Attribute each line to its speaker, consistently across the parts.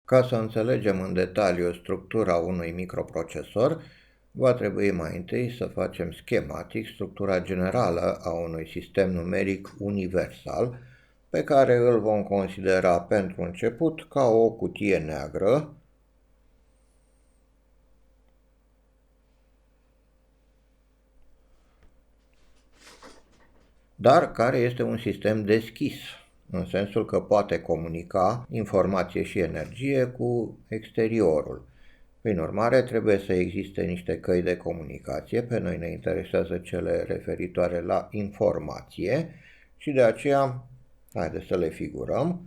Speaker 1: Ca să înțelegem în detaliu structura unui microprocesor, va trebui mai întâi să facem schematic structura generală a unui sistem numeric universal, pe care îl vom considera pentru început ca o cutie neagră, dar care este un sistem deschis, în sensul că poate comunica informație și energie cu exteriorul. Prin urmare, trebuie să existe niște căi de comunicație, pe noi ne interesează cele referitoare la informație și de aceea, haideți să le figurăm.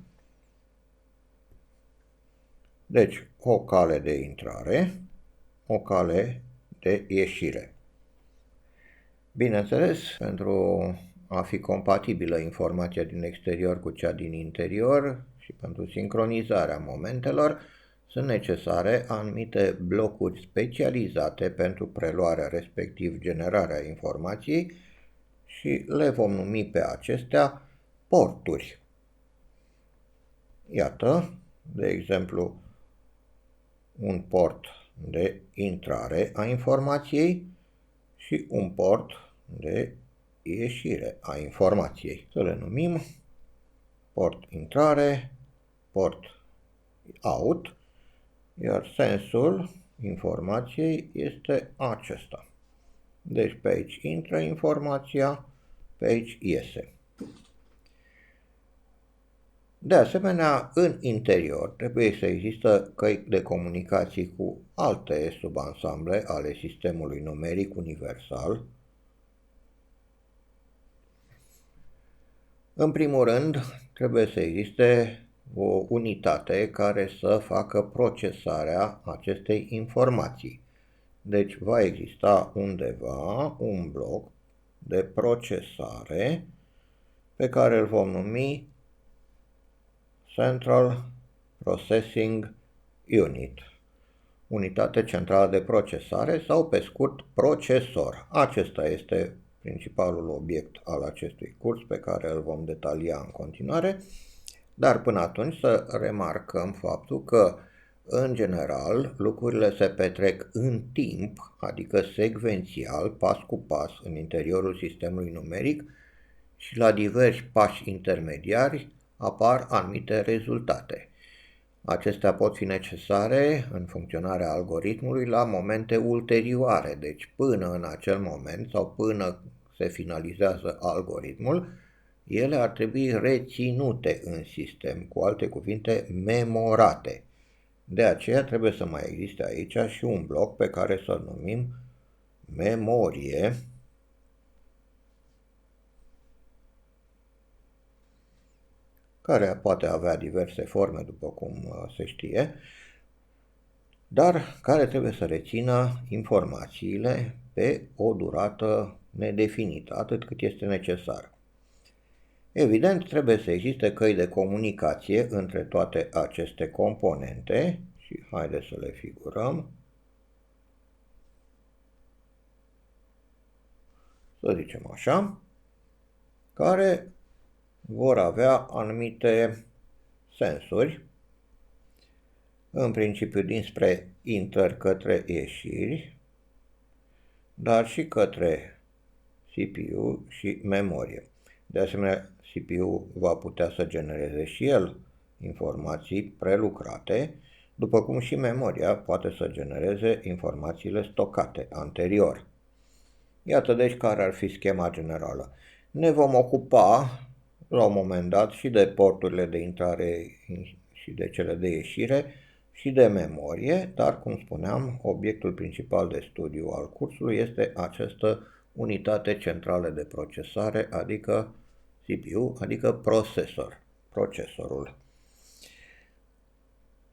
Speaker 1: Deci, o cale de intrare, o cale de ieșire. Bineînțeles, pentru a fi compatibilă informația din exterior cu cea din interior și pentru sincronizarea momentelor, sunt necesare anumite blocuri specializate pentru preluarea, respectiv generarea informației și le vom numi pe acestea porturi. Iată, de exemplu, un port de intrare a informației și un port de ieșire a informației. Să le numim port intrare, port out, iar sensul informației este acesta. Deci pe aici intră informația, pe aici iese. De asemenea, în interior trebuie să există căi de comunicații cu alte subansamble ale sistemului numeric universal. În primul rând, trebuie să existe o unitate care să facă procesarea acestei informații. Deci va exista undeva un bloc de procesare pe care îl vom numi Central Processing Unit, unitate centrală de procesare sau pe scurt procesor. Acesta este principalul obiect al acestui curs pe care îl vom detalia în continuare, dar până atunci să remarcăm faptul că în general lucrurile se petrec în timp, adică secvențial, pas cu pas în interiorul sistemului numeric și la diversi pași intermediari apar anumite rezultate. Acestea pot fi necesare în funcționarea algoritmului la momente ulterioare, deci până în acel moment sau până se finalizează algoritmul, ele ar trebui reținute în sistem, cu alte cuvinte, memorate. De aceea trebuie să mai existe aici și un bloc pe care să-l numim memorie, care poate avea diverse forme, după cum se știe, dar care trebuie să rețină informațiile pe o durată nedefinită, atât cât este necesar. Evident, trebuie să existe căi de comunicație între toate aceste componente și haideți să le figurăm. Să zicem așa, care vor avea anumite sensuri, în principiu dinspre intrări către ieșiri, dar și către CPU și memorie. De asemenea, CPU va putea să genereze și el informații prelucrate, după cum și memoria poate să genereze informațiile stocate anterior. Iată deci care ar fi schema generală. Ne vom ocupa la un moment dat și de porturile de intrare și de cele de ieșire și de memorie, dar, cum spuneam, obiectul principal de studiu al cursului este această unitate centrală de procesare, adică CPU, adică procesorul.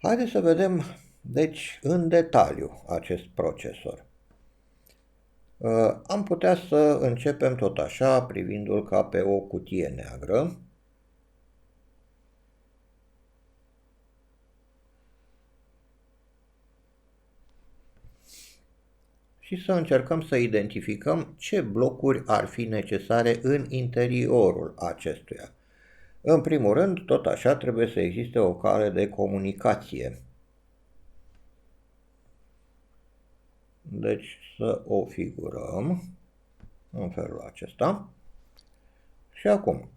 Speaker 1: Haideți să vedem, deci, în detaliu acest procesor. Am putea să începem tot așa, privindu-l ca pe o cutie neagră. Și să încercăm să identificăm ce blocuri ar fi necesare în interiorul acestuia. În primul rând, tot așa, trebuie să existe o cale de comunicație Deci să o figurăm în felul acesta. Și acum,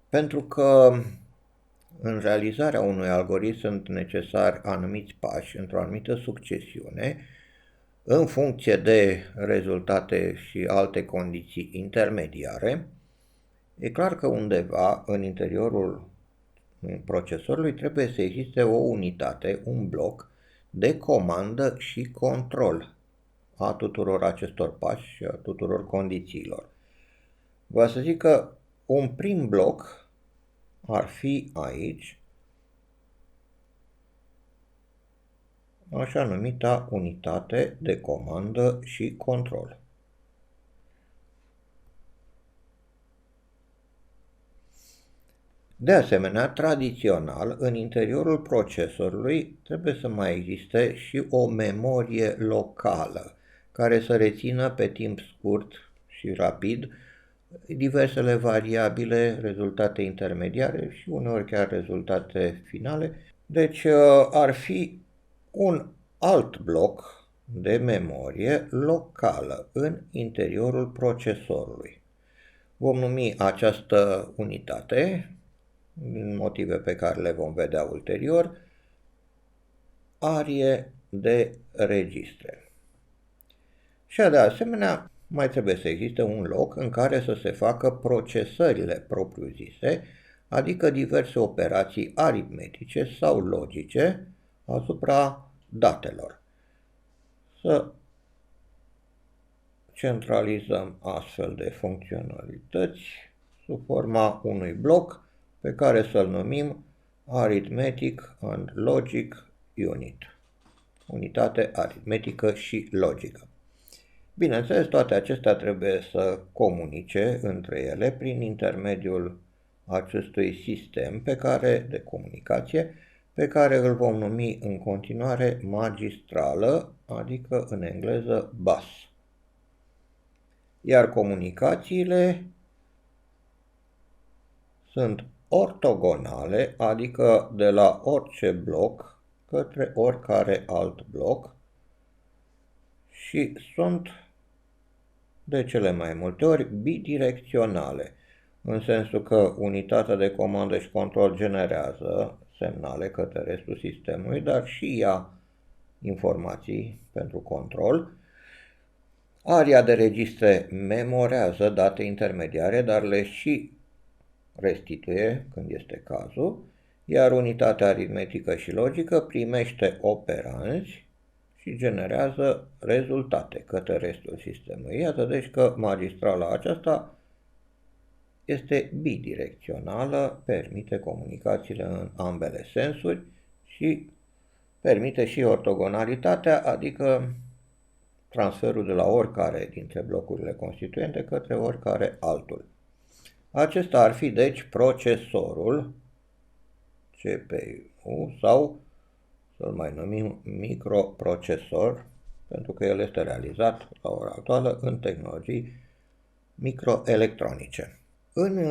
Speaker 1: pentru că în realizarea unui algoritm sunt necesari anumiți pași într-o anumită succesiune, în funcție de rezultate și alte condiții intermediare, e clar că undeva în interiorul procesorului trebuie să existe o unitate, un bloc de comandă și control a tuturor acestor pași și a tuturor condițiilor. Vă să zic că un prim bloc ar fi aici așa numita unitate de comandă și control. De asemenea, tradițional, în interiorul procesorului trebuie să mai existe și o memorie locală, care să rețină pe timp scurt și rapid diversele variabile, rezultate intermediare și uneori chiar rezultate finale. Deci ar fi un alt bloc de memorie locală în interiorul procesorului. Vom numi această unitate, din motive pe care le vom vedea ulterior, arie de registre. Și de asemenea, mai trebuie să existe un loc în care să se facă procesările propriu-zise, adică diverse operații aritmetice sau logice asupra datelor. Să centralizăm astfel de funcționalități sub forma unui bloc pe care să-l numim Arithmetic and Logic Unit, unitate aritmetică și logică. Bineînțeles, toate acestea trebuie să comunice între ele prin intermediul acestui sistem de comunicație pe care îl vom numi în continuare magistrală, adică în engleză bus. Iar comunicațiile sunt ortogonale, adică de la orice bloc către oricare alt bloc și sunt de cele mai multe ori bidirecționale, în sensul că unitatea de comandă și control generează semnale către restul sistemului, dar și ia informații pentru control. Aria de registre memorează date intermediare, dar le și restituie când este cazul, iar unitatea aritmetică și logică primește operanzi și generează rezultate către restul sistemului. Iată deci că magistrala aceasta este bidirecțională, permite comunicațiile în ambele sensuri și permite și ortogonalitatea, adică transferul de la oricare dintre blocurile constituente către oricare altul. Acesta ar fi deci procesorul CPU sau să-l mai numim microprocesor, pentru că el este realizat la ora actuală în tehnologii microelectronice. În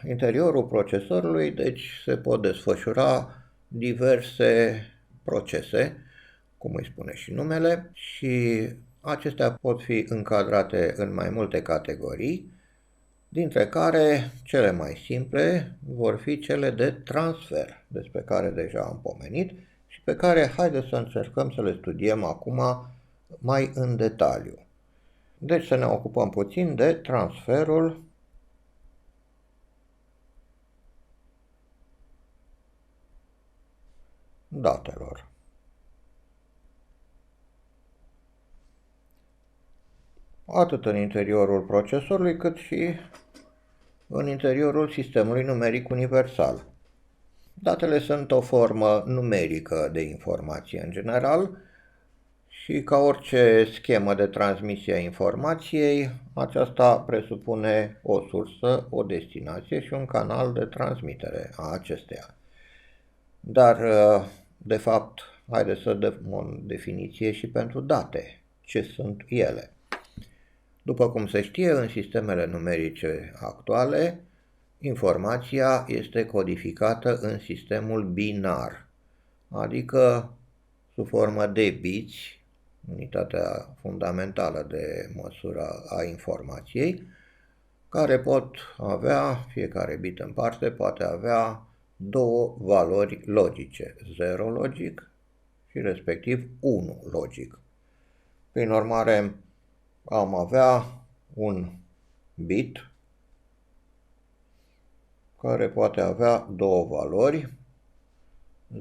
Speaker 1: interiorul procesorului, deci, se pot desfășura diverse procese, cum îi spune și numele, și acestea pot fi încadrate în mai multe categorii, dintre care cele mai simple vor fi cele de transfer, despre care deja am pomenit și pe care haideți să încercăm să le studiem acum mai în detaliu. Deci să ne ocupăm puțin de transferul datelor. Atât în interiorul procesorului, cât și în interiorul sistemului numeric universal. Datele sunt o formă numerică de informație în general și ca orice schemă de transmisie a informației, aceasta presupune o sursă, o destinație și un canal de transmitere a acesteia. Dar, de fapt, haideți să dăm o definiție și pentru date. Ce sunt ele? După cum se știe, în sistemele numerice actuale, informația este codificată în sistemul binar, adică sub formă de biți unitatea fundamentală de măsură a informației, care pot avea, fiecare bit în parte poate avea două valori logice, 0 logic și respectiv 1 logic. Prin urmare, am avea un bit care poate avea două valori,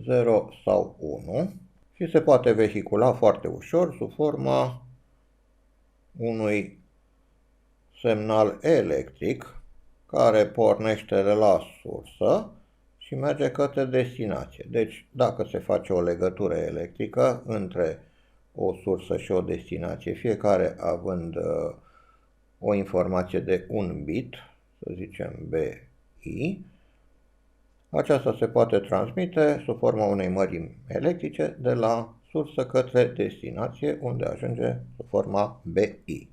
Speaker 1: 0 sau 1, și se poate vehicula foarte ușor sub forma unui semnal electric care pornește de la sursă și merge către destinație. Deci, dacă se face o legătură electrică între o sursă și o destinație, fiecare având o informație de un bit, să zicem BI, aceasta se poate transmite sub forma unei mărimi electrice de la sursă către destinație, unde ajunge sub forma BI.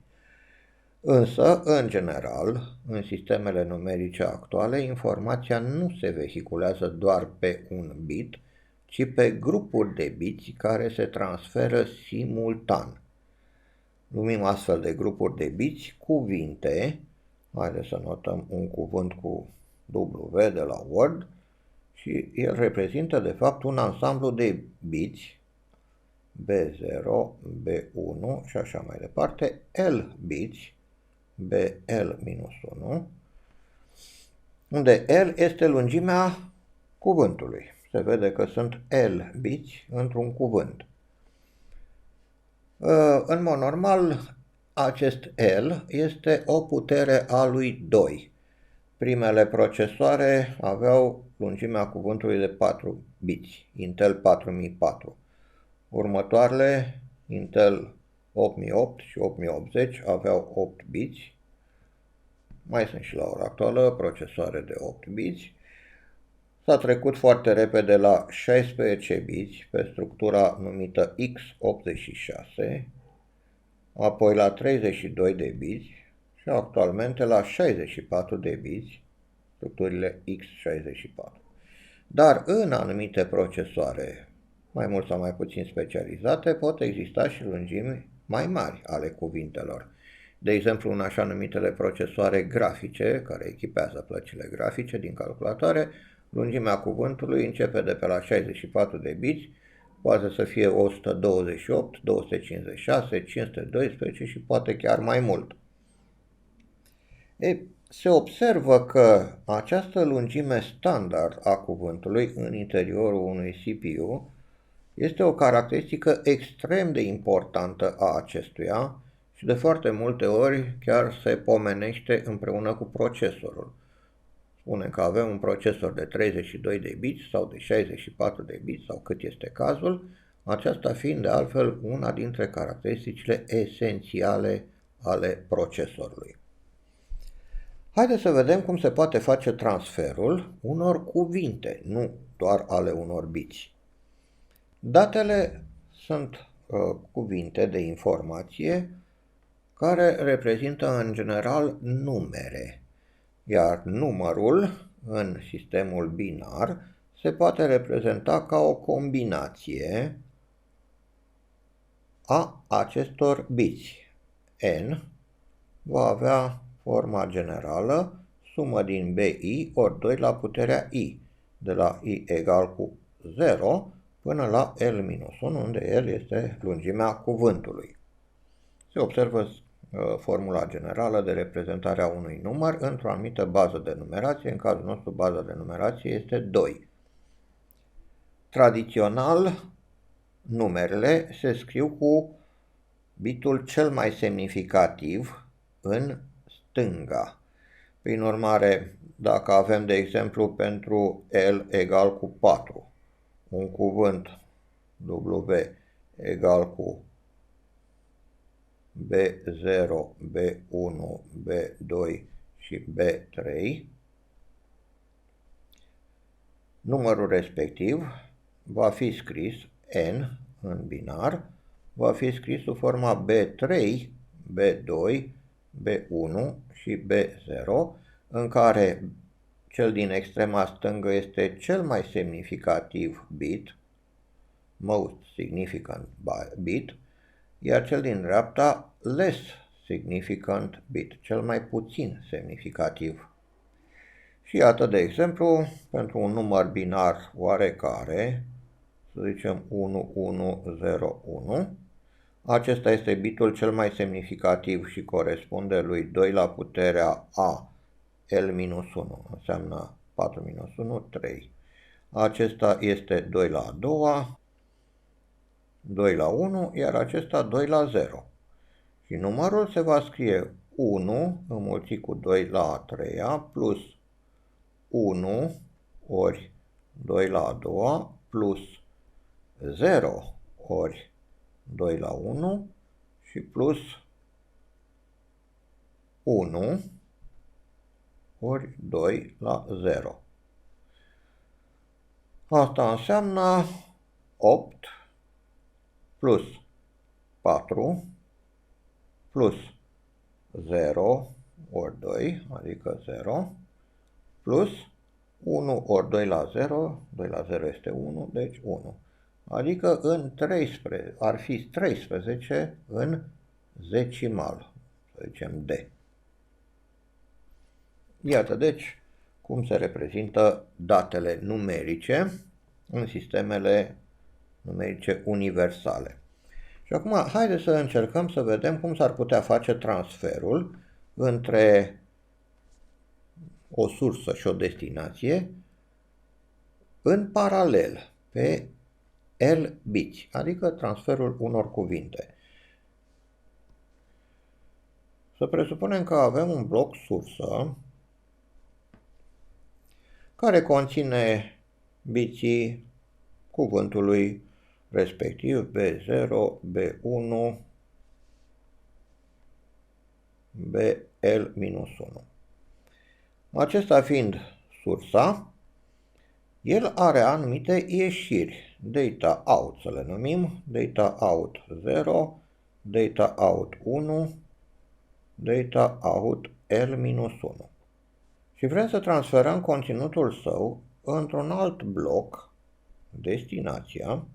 Speaker 1: Însă, în general, în sistemele numerice actuale, informația nu se vehiculează doar pe un bit, ci pe grupuri de biți care se transferă simultan. Numim astfel de grupuri de biți cuvinte. Haideți să notăm un cuvânt cu W de la Word și el reprezintă de fapt un ansamblu de biți B0, B1 și așa mai departe, L biți BL-1, unde L este lungimea cuvântului. Se vede că sunt L biți într-un cuvânt. În mod normal, acest L este o putere a lui 2. Primele procesoare aveau lungimea cuvântului de 4 biți, Intel 4004. Următoarele, Intel 8008 și 8080, aveau 8 biți. Mai sunt și la ora actuală procesoare de 8 biți. S-a trecut foarte repede la 16 biți pe structura numită x86, apoi la 32 de biți și actualmente la 64 de biți, structurile x64. Dar în anumite procesoare, mai mult sau mai puțin specializate, pot exista și lungimi mai mari ale cuvintelor. De exemplu, în așa numitele procesoare grafice, care echipează plăcile grafice din calculatoare, lungimea cuvântului începe de pe la 64 de biți, poate să fie 128, 256, 512 și poate chiar mai mult. Se observă că această lungime standard a cuvântului în interiorul unui CPU este o caracteristică extrem de importantă a acestuia și de foarte multe ori chiar se pomenește împreună cu procesorul. Spunem că avem un procesor de 32 de biți sau de 64 de biți sau cât este cazul, aceasta fiind de altfel una dintre caracteristicile esențiale ale procesorului. Haideți să vedem cum se poate face transferul unor cuvinte, nu doar ale unor biți. Datele sunt cuvinte de informație care reprezintă în general numere, iar numărul în sistemul binar se poate reprezenta ca o combinație a acestor biți. N va avea forma generală sumă din BI ori 2 la puterea I, de la I egal cu 0 până la L-1, unde L este lungimea cuvântului. Se observă formula generală de reprezentare a unui număr într-o anumită bază de numerație. În cazul nostru, baza de numerație este 2. Tradițional, numerele se scriu cu bitul cel mai semnificativ în stânga. Prin urmare, dacă avem, de exemplu, pentru L egal cu 4, un cuvânt W egal cu B0, B1, B2 și B3, numărul respectiv va fi scris N în binar, va fi scris sub forma B3, B2, B1 și B0, în care cel din extrema stângă este cel mai semnificativ bit, most significant bit, iar cel din dreapta less significant bit, cel mai puțin semnificativ. Și iată, de exemplu, pentru un număr binar oarecare, să zicem 1101, acesta este bitul cel mai semnificativ și corespunde lui 2 la puterea a L-1, înseamnă 4 minus 1, 3. Acesta este 2 la a doua, 2 la 1, iar acesta 2 la 0. Și numărul se va scrie 1 înmulțit cu 2 la a treia plus 1 ori 2 la a doua plus 0 ori 2 la 1 și plus 1 ori 2 la 0. Asta înseamnă 8 plus 4 plus 0 ori 2, adică 0, plus 1 ori 2 la 0, 2 la 0 este 1, deci 1. Adică în 13, ar fi 13 în decimal, să zicem D. Iată deci cum se reprezintă datele numerice în sistemele numerice universale. Și acum haideți să încercăm să vedem cum s-ar putea face transferul între o sursă și o destinație în paralel pe L biți, adică transferul unor cuvinte. Să presupunem că avem un bloc sursă care conține biții cuvântului respectiv B0, B1, BL-1. Acesta fiind sursa, el are anumite ieșiri, data out să le numim, data out 0, data out 1, data out L-1. Și vrem să transferăm conținutul său într-un alt bloc, destinația,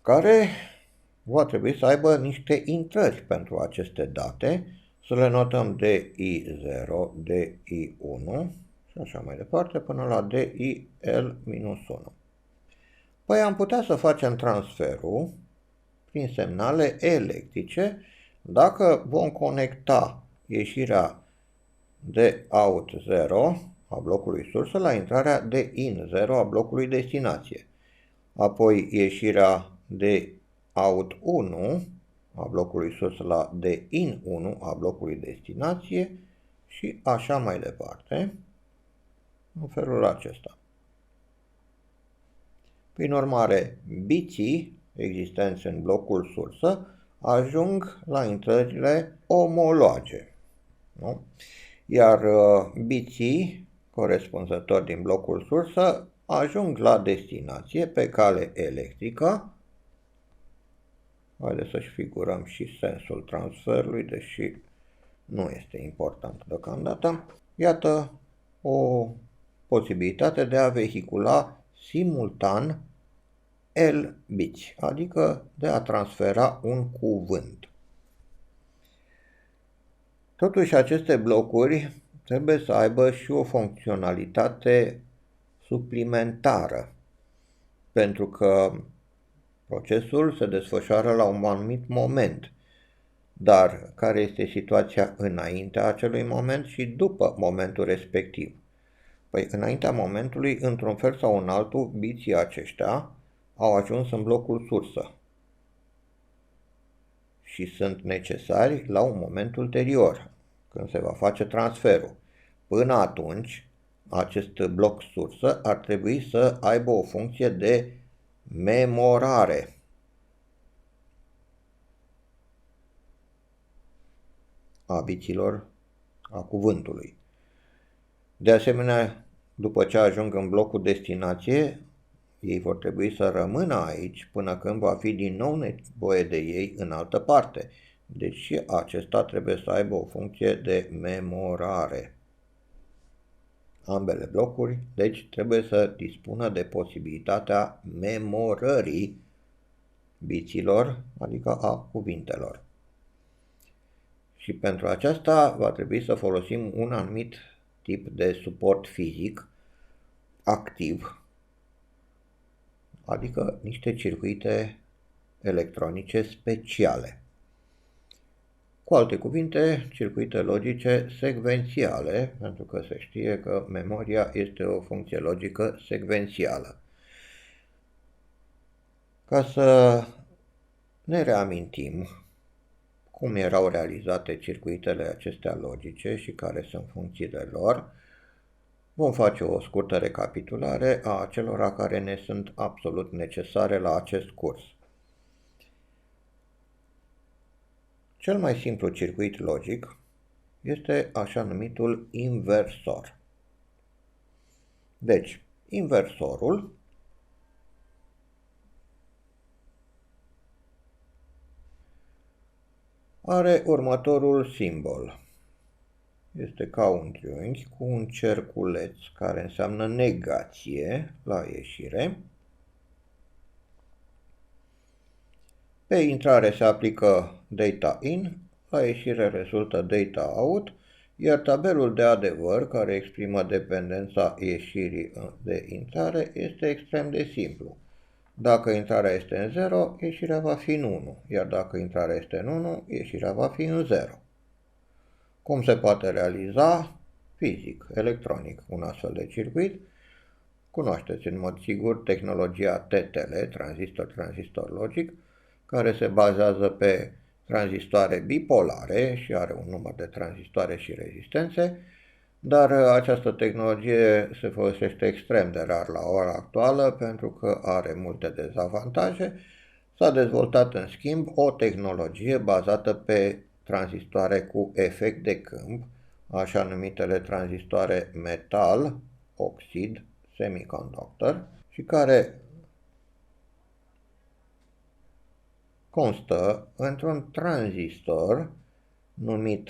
Speaker 1: care va trebui să aibă niște intrări pentru aceste date, să le notăm DI0, DI1 și așa mai departe până la DIL-1. Păi am putea să facem transferul prin semnale electrice dacă vom conecta ieșirea de out 0 a blocului sursă la intrarea de in 0 a blocului destinație. Apoi ieșirea de out 1 a blocului sursă la de in 1 a blocului destinație și așa mai departe, în felul acesta. Prin urmare, biții existenți în blocul sursă ajung la intrările omologe. Nu? Iar biții corespunzători din blocul sursă ajung la destinație pe cale electrică. Haideți să-și figurăm și sensul transferului, deși nu este important deocamdată. Iată o posibilitate de a vehicula simultan L biți, adică de a transfera un cuvânt. Totuși, aceste blocuri trebuie să aibă și o funcționalitate suplimentară, pentru că procesul se desfășoară la un anumit moment, dar care este situația înaintea acelui moment și după momentul respectiv? Păi înaintea momentului, într-un fel sau în altul, biții aceștia au ajuns în blocul sursă și sunt necesari la un moment ulterior, când se va face transferul. Până atunci, acest bloc sursă ar trebui să aibă o funcție de memorare. A biților a cuvântului. De asemenea, după ce ajung în blocul destinație, ei vor trebui să rămână aici până când va fi din nou nevoie de ei în altă parte. Deci și acesta trebuie să aibă o funcție de memorare. Ambele blocuri, deci, trebuie să dispună de posibilitatea memorării biților, adică a cuvintelor. Și pentru aceasta va trebui să folosim un anumit tip de suport fizic activ, adică niște circuite electronice speciale. Cu alte cuvinte, circuite logice secvențiale, pentru că se știe că memoria este o funcție logică secvențială. Ca să ne reamintim cum erau realizate circuitele acestea logice și care sunt funcțiile lor, vom face o scurtă recapitulare a acelora care ne sunt absolut necesare la acest curs. Cel mai simplu circuit logic este așa numitul inversor. Deci, inversorul are următorul simbol. Este ca un triunghi cu un cerculeț care înseamnă negație la ieșire. Pe intrare se aplică data in, la ieșire rezultă data out, iar tabelul de adevăr, care exprimă dependența ieșirii de intrare, este extrem de simplu. Dacă intrarea este în 0, ieșirea va fi în 1, iar dacă intrarea este în 1, ieșirea va fi în 0. Cum se poate realiza fizic, electronic, un astfel de circuit? Cunoașteți în mod sigur tehnologia TTL, tranzistor logic, care se bazează pe tranzistoare bipolare și are un număr de tranzistoare și rezistențe, dar această tehnologie se folosește extrem de rar la ora actuală pentru că are multe dezavantaje. S-a dezvoltat în schimb o tehnologie bazată pe tranzistoare cu efect de câmp, așa numitele tranzistoare metal, oxid, semiconductor, și care constă într-un tranzistor numit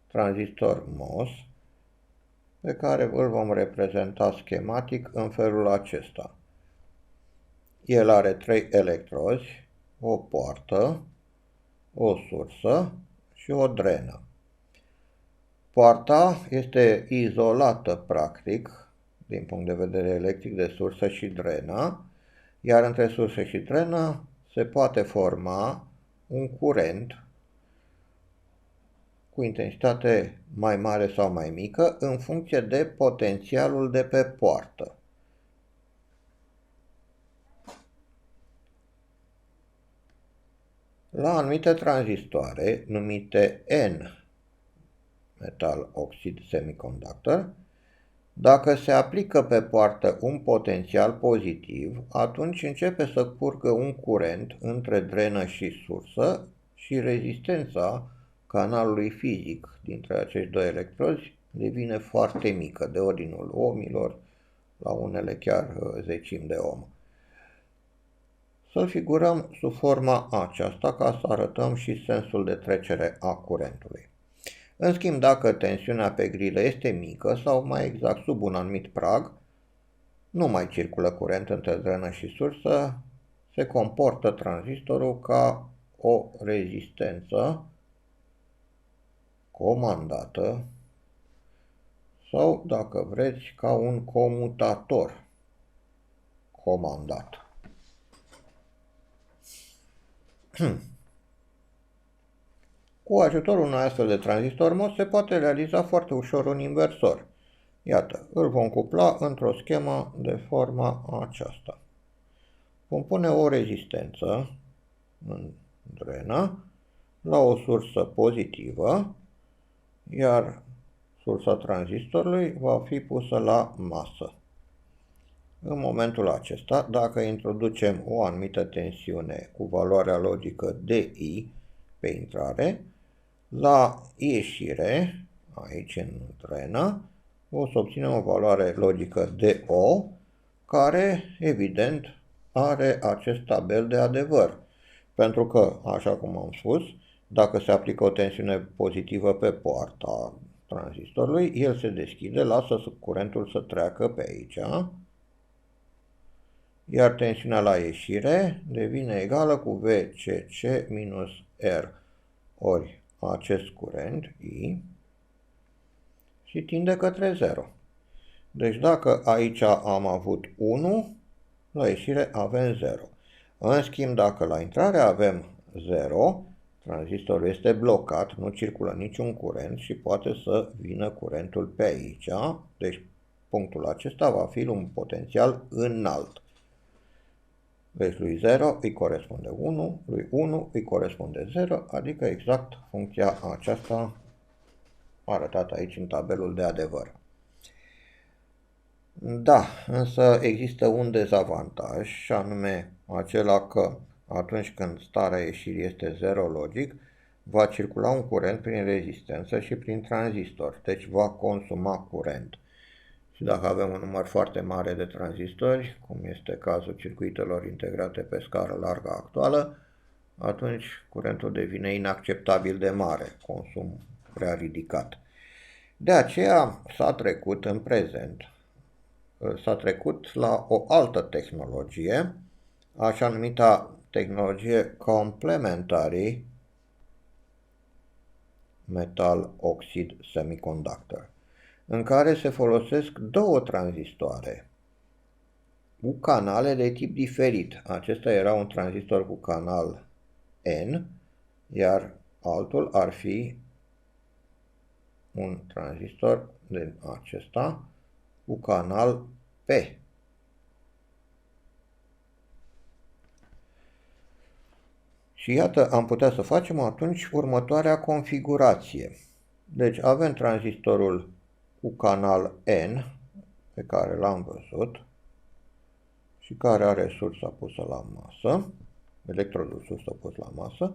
Speaker 1: tranzistor MOS, pe care îl vom reprezenta schematic în felul acesta. El are 3 electrozi, o poartă, o sursă și o drenă. Poarta este izolată practic din punct de vedere electric de sursă și drenă, iar între sursă și drenă se poate forma un curent cu intensitate mai mare sau mai mică în funcție de potențialul de pe poartă. La anumite tranzistoare, numite N, metal oxid semiconductor, dacă se aplică pe poartă un potențial pozitiv, atunci începe să curgă un curent între drenă și sursă și rezistența canalului fizic dintre acești doi electrozi devine foarte mică, de ordinul ohmilor, la unele chiar zecimi de ohm. Să-l figurăm sub forma aceasta ca să arătăm și sensul de trecere a curentului. În schimb, dacă tensiunea pe grilă este mică sau mai exact sub un anumit prag, nu mai circulă curent între drenă și sursă, se comportă tranzistorul ca o rezistență comandată sau, dacă vreți, ca un comutator comandat. Cu ajutorul unui astfel de tranzistor MOS se poate realiza foarte ușor un inversor. Iată, îl vom cupla într-o schemă de forma aceasta. Vom pune o rezistență în drenă la o sursă pozitivă, iar sursa tranzistorului va fi pusă la masă. În momentul acesta, dacă introducem o anumită tensiune cu valoarea logică DI pe intrare, la ieșire, aici în drenă, o să obținem o valoare logică DO, care, evident, are acest tabel de adevăr. Pentru că, așa cum am spus, dacă se aplică o tensiune pozitivă pe poarta tranzistorului, el se deschide, lasă curentul să treacă pe aici, iar tensiunea la ieșire devine egală cu VCC minus R ori acest curent I și tinde către 0. Deci dacă aici am avut 1, la ieșire avem 0. În schimb, dacă la intrare avem 0, tranzistorul este blocat, nu circulă niciun curent și poate să vină curentul pe aici. Deci punctul acesta va fi un potențial înalt. Deci lui 0 îi corespunde 1, lui 1 îi corespunde 0, adică exact funcția aceasta arătată aici în tabelul de adevăr. Da, însă există un dezavantaj și anume acela că atunci când starea ieșirii este 0 logic, va circula un curent prin rezistență și prin tranzistor, deci va consuma curent. Și dacă avem un număr foarte mare de tranzistori, cum este cazul circuitelor integrate pe scară largă actuală, atunci curentul devine inacceptabil de mare, consum prea ridicat. De aceea s-a trecut în prezent, s-a trecut la o altă tehnologie, așa numită tehnologie Complementary Metal Oxide Semiconductor, în care se folosesc două tranzistoare cu canale de tip diferit. Acesta era un tranzistor cu canal N, iar altul ar fi un tranzistor de acesta cu canal P. Și iată, am putea să facem atunci următoarea configurație. Deci avem tranzistorul cu canal N, pe care l-am văzut, și care are sursa pusă la masă, electrodul sursă pus la masă,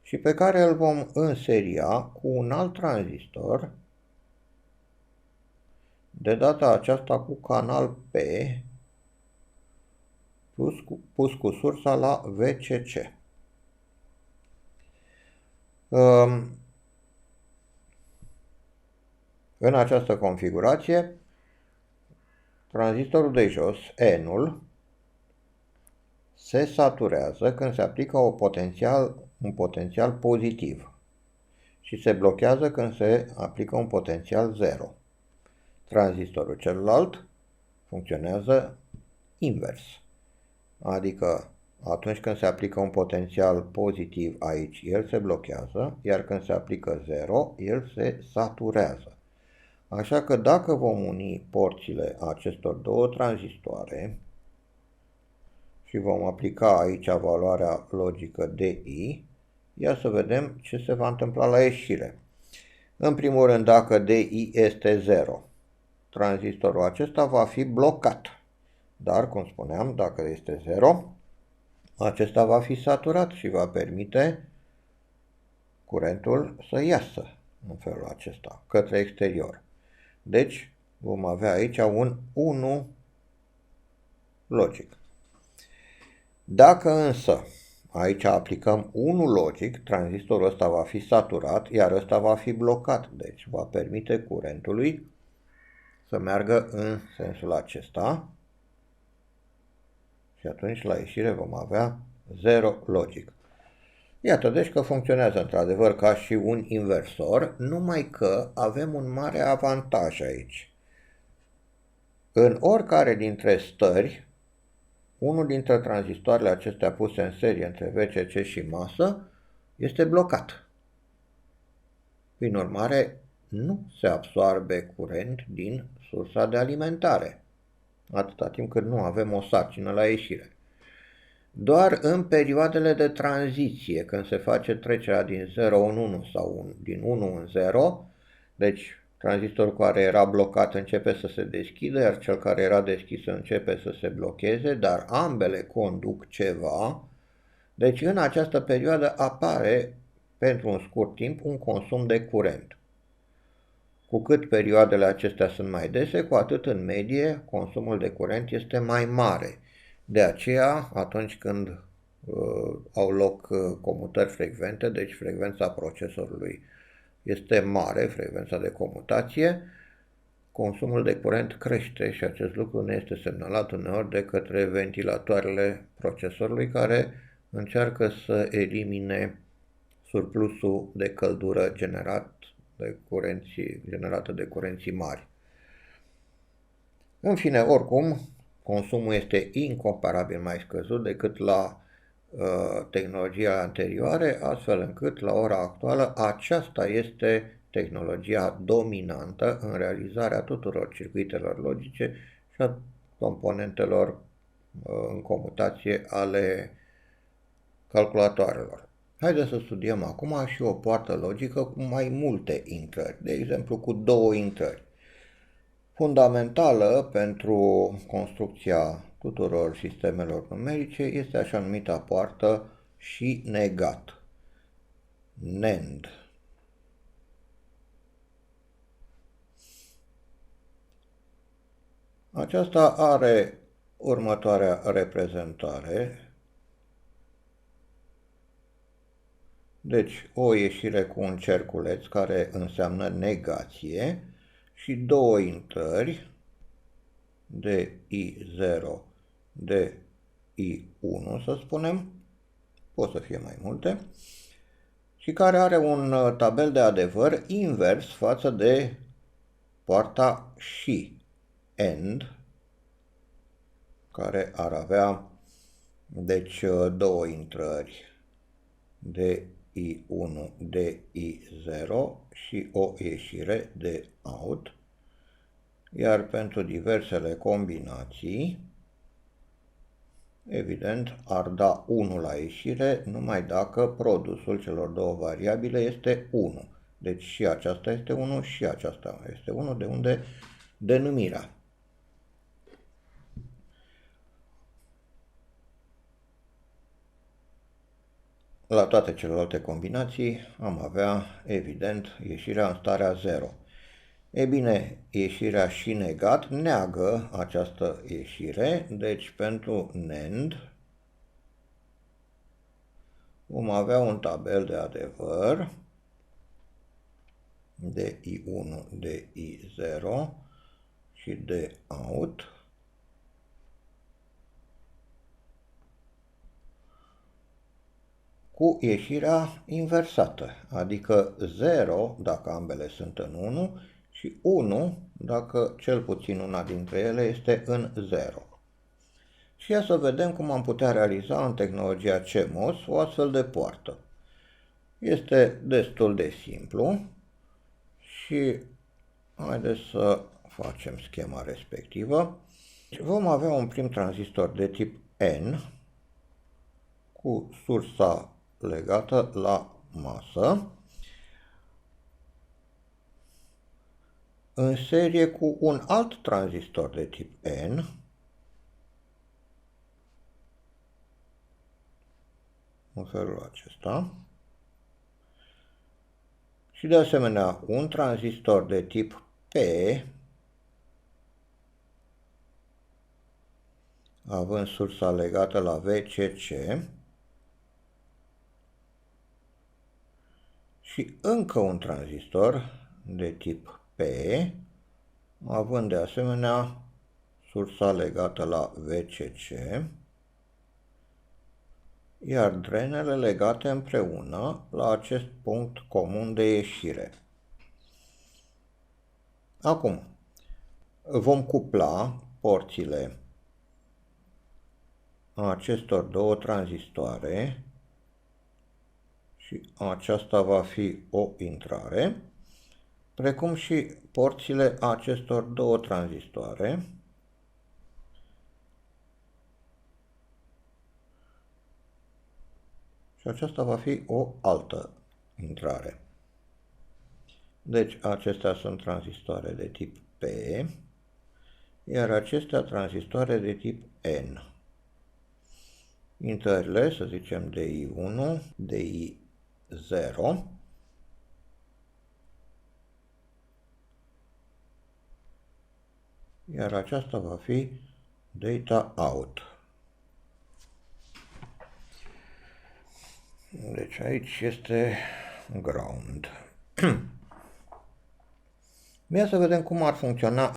Speaker 1: și pe care îl vom înseria cu un alt tranzistor, de data aceasta cu canal P, pus cu sursa la VCC. În această configurație, tranzistorul de jos, N-ul, se saturează când se aplică un potențial pozitiv și se blochează când se aplică un potențial 0. Tranzistorul celălalt funcționează invers, adică atunci când se aplică un potențial pozitiv aici, el se blochează, iar când se aplică 0, el se saturează. Așa că dacă vom uni porțile acestor două tranzistoare și vom aplica aici valoarea logică DI, ia să vedem ce se va întâmpla la ieșire. În primul rând, dacă DI este 0, tranzistorul acesta va fi blocat. Dar, cum spuneam, dacă este 0, acesta va fi saturat și va permite curentul să iasă în felul acesta, către exterior. Deci, vom avea aici un 1 logic. Dacă însă aici aplicăm 1 logic, tranzistorul ăsta va fi saturat, iar ăsta va fi blocat. Deci, va permite curentului să meargă în sensul acesta și atunci la ieșire vom avea 0 logic. Iată, deci că funcționează într-adevăr ca și un inversor, numai că avem un mare avantaj aici. În oricare dintre stări, unul dintre tranzistoarele acestea puse în serie între VCC și masă este blocat. Prin urmare, nu se absorbe curent din sursa de alimentare, atâta timp cât nu avem o sarcină la ieșire. Doar în perioadele de tranziție, când se face trecerea din 0 în 1 sau din 1 în 0, deci tranzistorul care era blocat începe să se deschidă, iar cel care era deschis începe să se blocheze, dar ambele conduc ceva. Deci în această perioadă apare pentru un scurt timp un consum de curent. Cu cât perioadele acestea sunt mai dese, cu atât în medie consumul de curent este mai mare. De aceea, atunci când au loc comutări frecvente, deci frecvența procesorului este mare, frecvența de comutație, consumul de curent crește și acest lucru ne este semnalat uneori de către ventilatoarele procesorului care încearcă să elimine surplusul de căldură generată de curenții mari. În fine, oricum, consumul este incomparabil mai scăzut decât la tehnologia anterioare, astfel încât, la ora actuală, aceasta este tehnologia dominantă în realizarea tuturor circuitelor logice și a componentelor în comutație ale calculatoarelor. Haideți să studiem acum și o poartă logică cu mai multe intrări, de exemplu cu 2 intrări. Fundamentală pentru construcția tuturor sistemelor numerice este așa numita poartă și negat, NAND. Aceasta are următoarea reprezentare. Deci o ieșire cu un cerculeț care înseamnă negație și 2 intrări de I0, de I1, să spunem, pot să fie mai multe, și care are un tabel de adevăr invers față de poarta și AND, care ar avea, deci, 2 intrări de I1, de I0 și o ieșire de OUT, iar pentru diversele combinații, evident, ar da 1 la ieșire numai dacă produsul celor două variabile este 1. Deci și aceasta este 1 și aceasta este 1, de unde denumirea. La toate celelalte combinații am avea, evident, ieșirea în starea 0. E bine, ieșirea și negat neagă această ieșire, deci pentru NAND vom avea un tabel de adevăr de I1, de I0 și de OUT, cu ieșirea inversată, adică 0 dacă ambele sunt în 1 și 1 dacă cel puțin una dintre ele este în 0. Și ia să vedem cum am putea realiza în tehnologia CMOS o astfel de poartă. Este destul de simplu și haideți să facem schema respectivă. Vom avea un prim tranzistor de tip N cu sursa legată la masă, în serie cu un alt tranzistor de tip N, în felul acesta, și de asemenea un tranzistor de tip P, având sursa legată la VCC, și încă un tranzistor de tip P, având de asemenea sursa legată la VCC, iar drenele legate împreună la acest punct comun de ieșire. Acum, vom cupla porțile acestor două tranzistoare și aceasta va fi o intrare, precum și porțile acestor două tranzistoare și aceasta va fi o altă intrare. Deci acestea sunt tranzistoare de tip P, iar acestea tranzistoare de tip N. Intrările, să zicem, de I1, de I0, iar aceasta va fi data out. Deci aici este ground. Ia să vedem cum ar funcționa.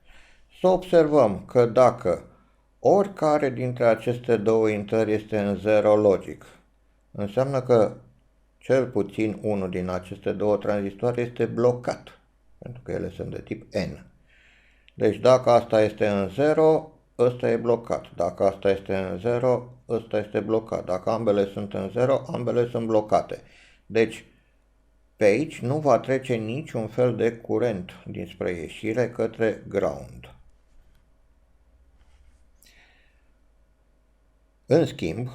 Speaker 1: Să observăm că dacă oricare dintre aceste două intrări este în 0 logic, înseamnă că cel puțin unul din aceste două tranzistoare este blocat, pentru că ele sunt de tip N. Deci dacă asta este în 0, ăsta e blocat. Dacă asta este în 0, ăsta este blocat. Dacă ambele sunt în 0, ambele sunt blocate. Deci pe aici nu va trece niciun fel de curent dinspre ieșire către ground. În schimb,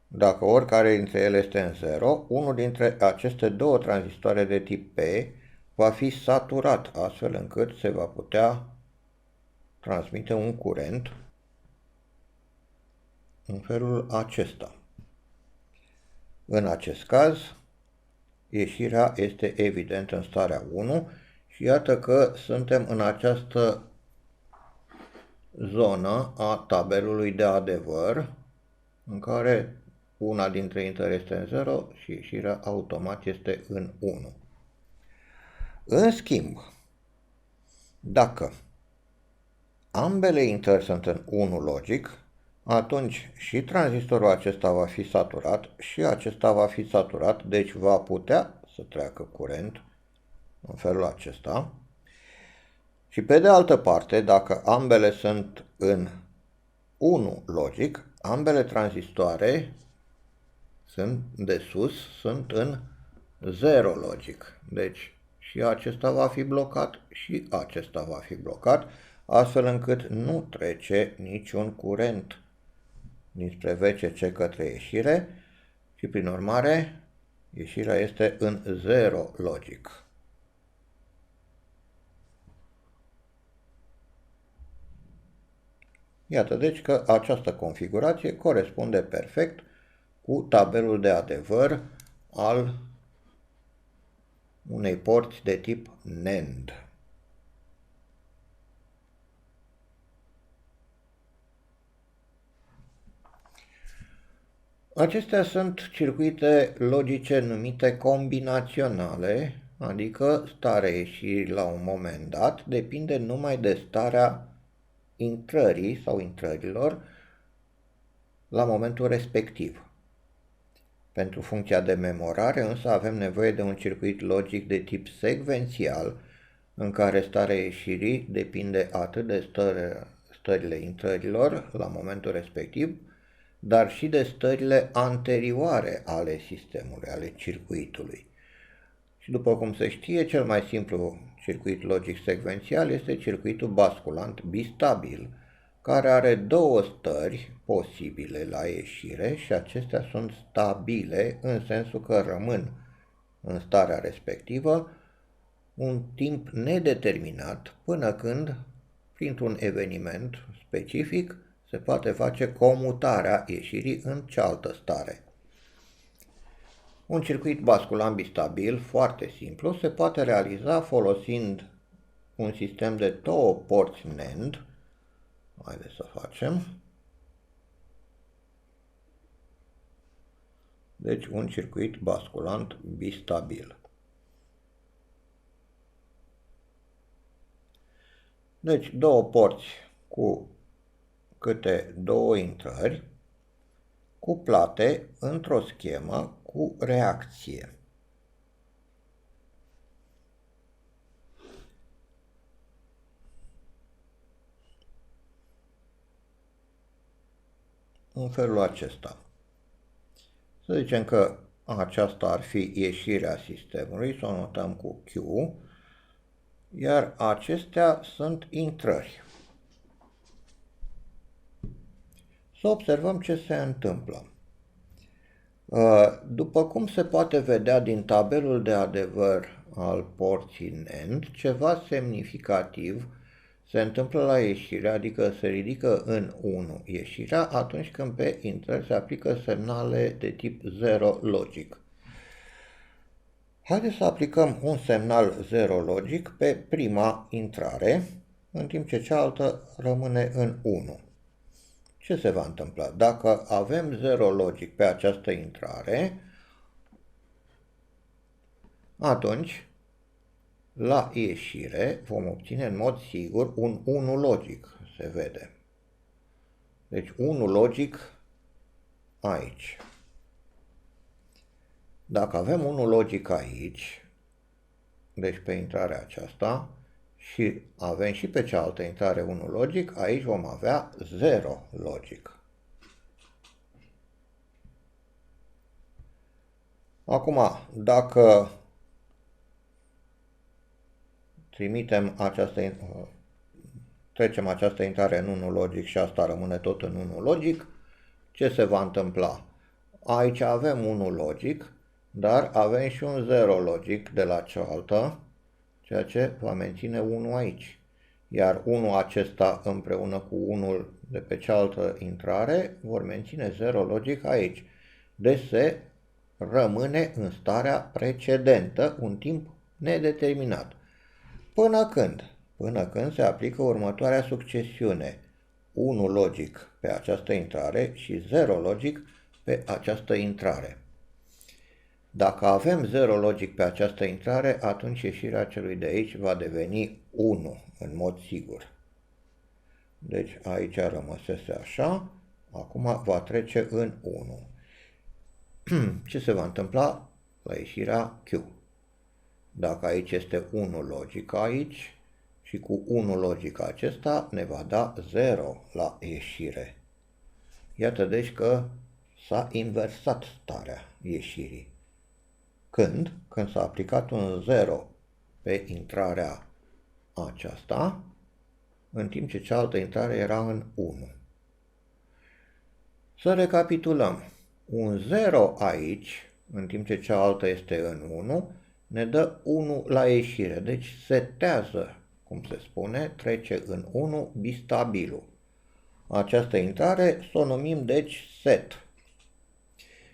Speaker 1: dacă oricare dintre ele este în 0, unul dintre aceste două tranzistoare de tip P va fi saturat, astfel încât se va putea transmite un curent în felul acesta. În acest caz, ieșirea este evident în starea 1 și iată că suntem în această zonă a tabelului de adevăr, în care una dintre intrări este în 0 și ieșirea automat este în 1. În schimb, dacă ambele intrări sunt în 1 logic, atunci și tranzistorul acesta va fi saturat și acesta va fi saturat, deci va putea să treacă curent în felul acesta. Și pe de altă parte, dacă ambele sunt în 1 logic, ambele tranzistoare de sus sunt în 0 logic. Deci și acesta va fi blocat și acesta va fi blocat, astfel încât nu trece niciun curent dinspre VCC către ieșire și prin urmare ieșirea este în 0 logic. Iată deci că această configurație corespunde perfect cu tabelul de adevăr al unei porți de tip NAND. Acestea sunt circuite logice numite combinaționale, adică starea ieșirii la un moment dat depinde numai de starea intrării sau intrărilor la momentul respectiv. Pentru funcția de memorare însă avem nevoie de un circuit logic de tip secvențial, în care starea ieșirii depinde atât de stările intrărilor la momentul respectiv, dar și de stările anterioare ale sistemului, ale circuitului. Și după cum se știe, cel mai simplu circuit logic secvențial este circuitul basculant bistabil, care are două stări posibile la ieșire și acestea sunt stabile în sensul că rămân în starea respectivă un timp nedeterminat până când, printr-un eveniment specific, se poate face comutarea ieșirii în cealaltă stare. Un circuit basculant bistabil, foarte simplu, se poate realiza folosind un sistem de două porți NAND. Haideți să facem. Deci un circuit basculant bistabil. Deci două porți cu câte două intrări, cuplate într-o schemă cu reacție. În felul acesta. Să zicem că aceasta ar fi ieșirea sistemului, să o notăm cu Q, iar acestea sunt intrări. Să observăm ce se întâmplă. După cum se poate vedea din tabelul de adevăr al porții NAND, ceva semnificativ se întâmplă la ieșire, adică se ridică în 1 ieșirea atunci când pe intrări se aplică semnale de tip 0 logic. Haideți să aplicăm un semnal 0 logic pe prima intrare, în timp ce cealaltă rămâne în 1. Ce se va întâmpla? Dacă avem 0 logic pe această intrare, atunci La ieșire vom obține în mod sigur un 1 logic, se vede. Deci 1 logic aici. Dacă avem 1 logic aici, deci pe intrarea aceasta, și avem și pe cealaltă intrare 1 logic, aici vom avea 0 logic. Acum, dacă trecem această intrare în 1 logic și asta rămâne tot în 1 logic, ce se va întâmpla? Aici avem 1 logic, dar avem și un 0 logic de la cealaltă, ceea ce va menține 1 aici. Iar 1 acesta împreună cu 1 de pe cealaltă intrare vor menține 0 logic aici. Deci se rămâne în starea precedentă un timp nedeterminat. Până când? Până când se aplică următoarea succesiune. 1 logic pe această intrare și 0 logic pe această intrare. Dacă avem 0 logic pe această intrare, atunci ieșirea celui de aici va deveni 1, în mod sigur. Deci aici rămăsese așa, acum va trece în 1. Ce se va întâmpla la ieșirea Q? Dacă aici este 1 logic aici și cu 1 logic acesta ne va da 0 la ieșire. Iată deci că s-a inversat starea ieșirii. Când? Când s-a aplicat un 0 pe intrarea aceasta, în timp ce cealaltă intrare era în 1. Să recapitulăm. Un 0 aici, în timp ce cealaltă este în 1, ne dă 1 la ieșire. Deci setează, cum se spune, trece în 1 bistabilul. Această intrare să o numim deci set.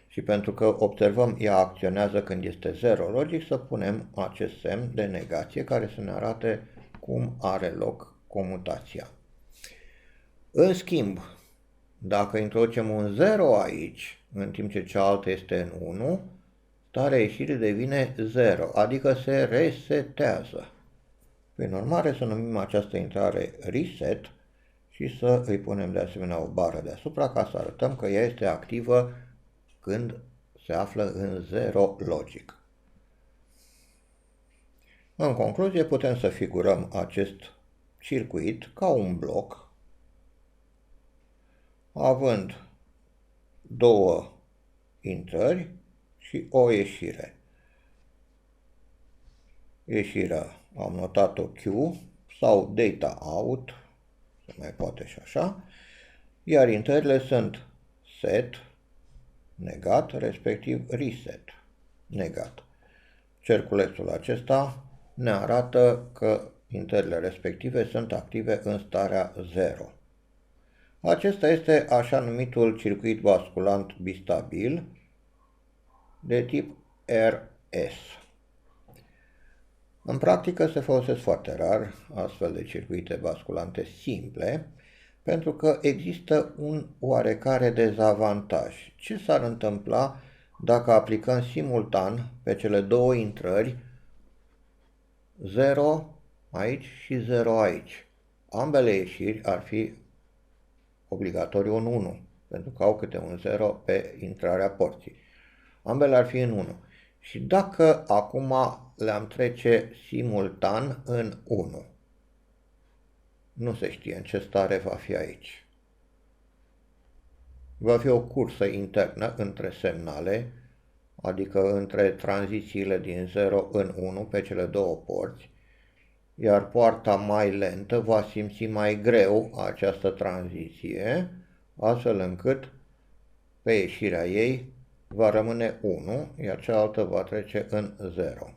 Speaker 1: Și pentru că observăm ea acționează când este 0 logic, să punem acest semn de negație care să ne arate cum are loc comutația. În schimb, dacă introducem un 0 aici, în timp ce cealaltă este în 1, starea ieșirii devine 0, adică se resetează. Prin urmare, să numim această intrare reset și să îi punem de asemenea o bară deasupra ca să arătăm că ea este activă când se află în 0 logic. În concluzie, putem să figurăm acest circuit ca un bloc, având 2 intrări și o ieșire. Ieșirea am notat-o Q sau data out, se mai poate și așa, iar intrările sunt set, negat, respectiv reset, negat. Cerculețul acesta ne arată că intrările respective sunt active în starea 0. Acesta este așa numitul circuit basculant bistabil de tip RS. În practică se folosesc foarte rar astfel de circuite basculante simple, pentru că există un oarecare dezavantaj. Ce s-ar întâmpla dacă aplicăm simultan pe cele două intrări 0 aici și 0 aici? Ambele ieșiri ar fi obligatoriu în 1, pentru că au câte un 0 pe intrarea porții. Ambele ar fi în 1. Și dacă acum le-am trece simultan în 1, nu se știe în ce stare va fi aici. Va fi o cursă internă între semnale, adică între tranzițiile din 0 în 1 pe cele două porți, iar poarta mai lentă va simți mai greu această tranziție, astfel încât pe ieșirea ei va rămâne 1, iar cealaltă va trece în 0.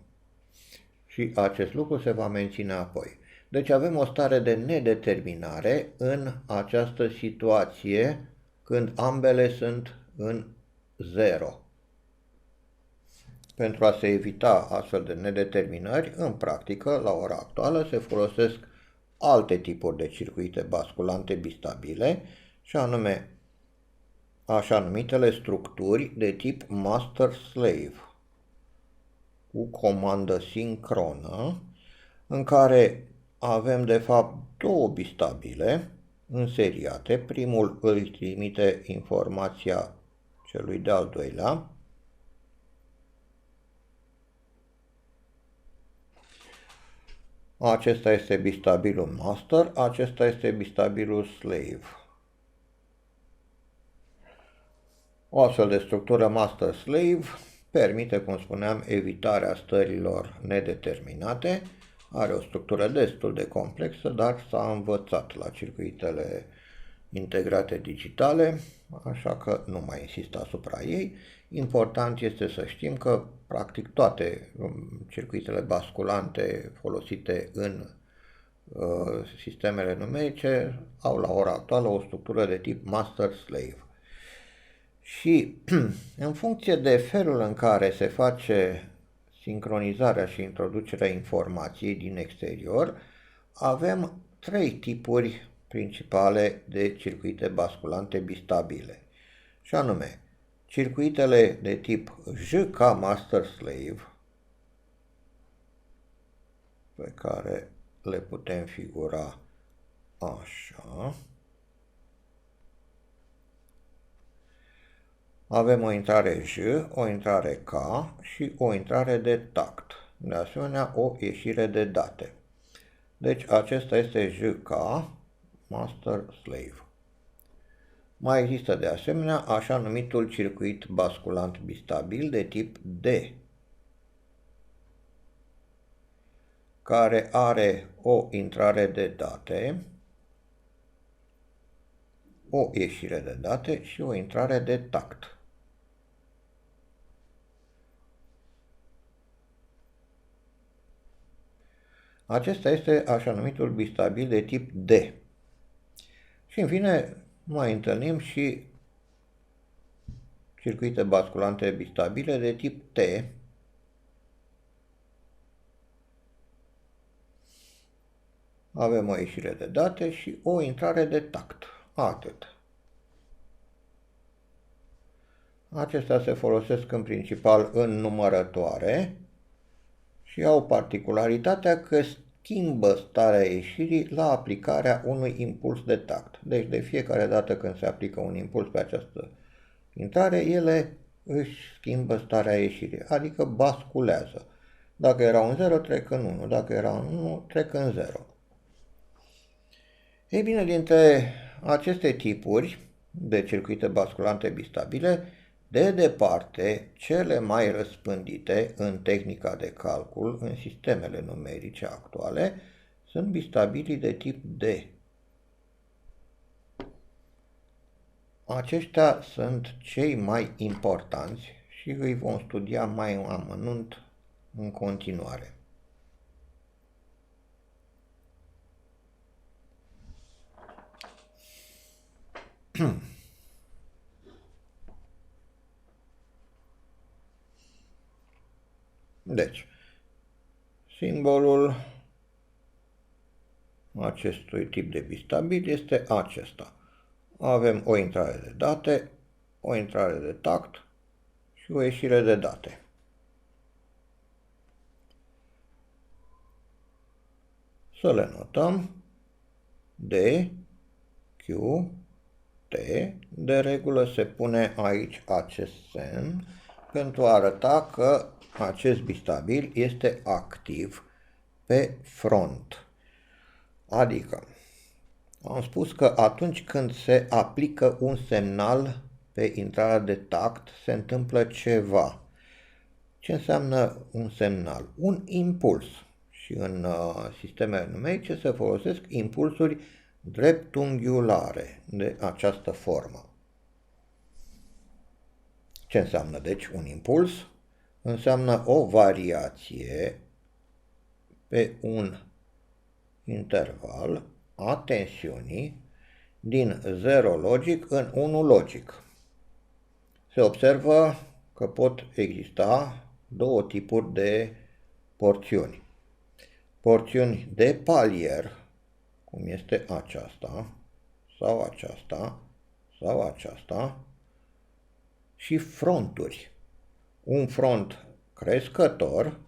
Speaker 1: Și acest lucru se va menține apoi. Deci avem o stare de nedeterminare în această situație când ambele sunt în 0. Pentru a se evita astfel de nedeterminări, în practică, la ora actuală, se folosesc alte tipuri de circuite basculante bistabile, și anume așa numitele structuri de tip master-slave, cu comandă sincronă, în care avem de fapt două bistabile înseriate. Primul îi trimite informația celui de-al doilea. Acesta este bistabilul master, acesta este bistabilul slave. O astfel de structură master-slave permite, cum spuneam, evitarea stărilor nedeterminate. Are o structură destul de complexă, dar s-a învățat la circuitele integrate digitale, așa că nu mai insist asupra ei. Important este să știm că practic toate circuitele basculante folosite în sistemele numerice au la ora actuală o structură de tip master-slave. Și în funcție de felul în care se face sincronizarea și introducerea informației din exterior, avem trei tipuri principale de circuite basculante bistabile, și anume circuitele de tip JK Master Slave, pe care le putem figura așa. Avem o intrare J, o intrare K și o intrare de tact. De asemenea, o ieșire de date. Deci acesta este JK Master Slave. Mai există de asemenea așa numitul circuit basculant bistabil de tip D, care are o intrare de date, o ieșire de date și o intrare de tact. Acesta este așa numitul bistabil de tip D. Și în fine mai întâlnim și circuite basculante bistabile de tip T, avem o ieșire de date și o intrare de tact. Atât. Acestea se folosesc în principal în numărătoare și au particularitatea că schimbă starea ieșirii la aplicarea unui impuls de tact. Deci de fiecare dată când se aplică un impuls pe această intrare, ele își schimbă starea ieșirii, adică basculează. Dacă era un 0, trec în 1, dacă era un 1, trec în 0. Ei bine, dintre aceste tipuri de circuite basculante bistabile, de departe, cele mai răspândite în tehnica de calcul, în sistemele numerice actuale, sunt bistabilii de tip D. Aceștia sunt cei mai importanți și îi vom studia mai în amănunt în continuare. Deci, simbolul acestui tip de bistabil este acesta. Avem o intrare de date, o intrare de tact și o ieșire de date. Să le notăm. D, Q, T. De regulă se pune aici acest semn pentru a arăta că acest bistabil este activ pe front. Adică, am spus că atunci când se aplică un semnal pe intrarea de tact, se întâmplă ceva. Ce înseamnă un semnal? Un impuls. Și în sistemele numerice se folosesc impulsuri dreptunghiulare de această formă. Ce înseamnă, deci, un impuls? Înseamnă o variație pe un interval a tensiunii din 0 logic în 1 logic. Se observă că pot exista două tipuri de porțiuni. Porțiuni de palier, cum este aceasta, sau aceasta, sau aceasta, și fronturi. Un front crescător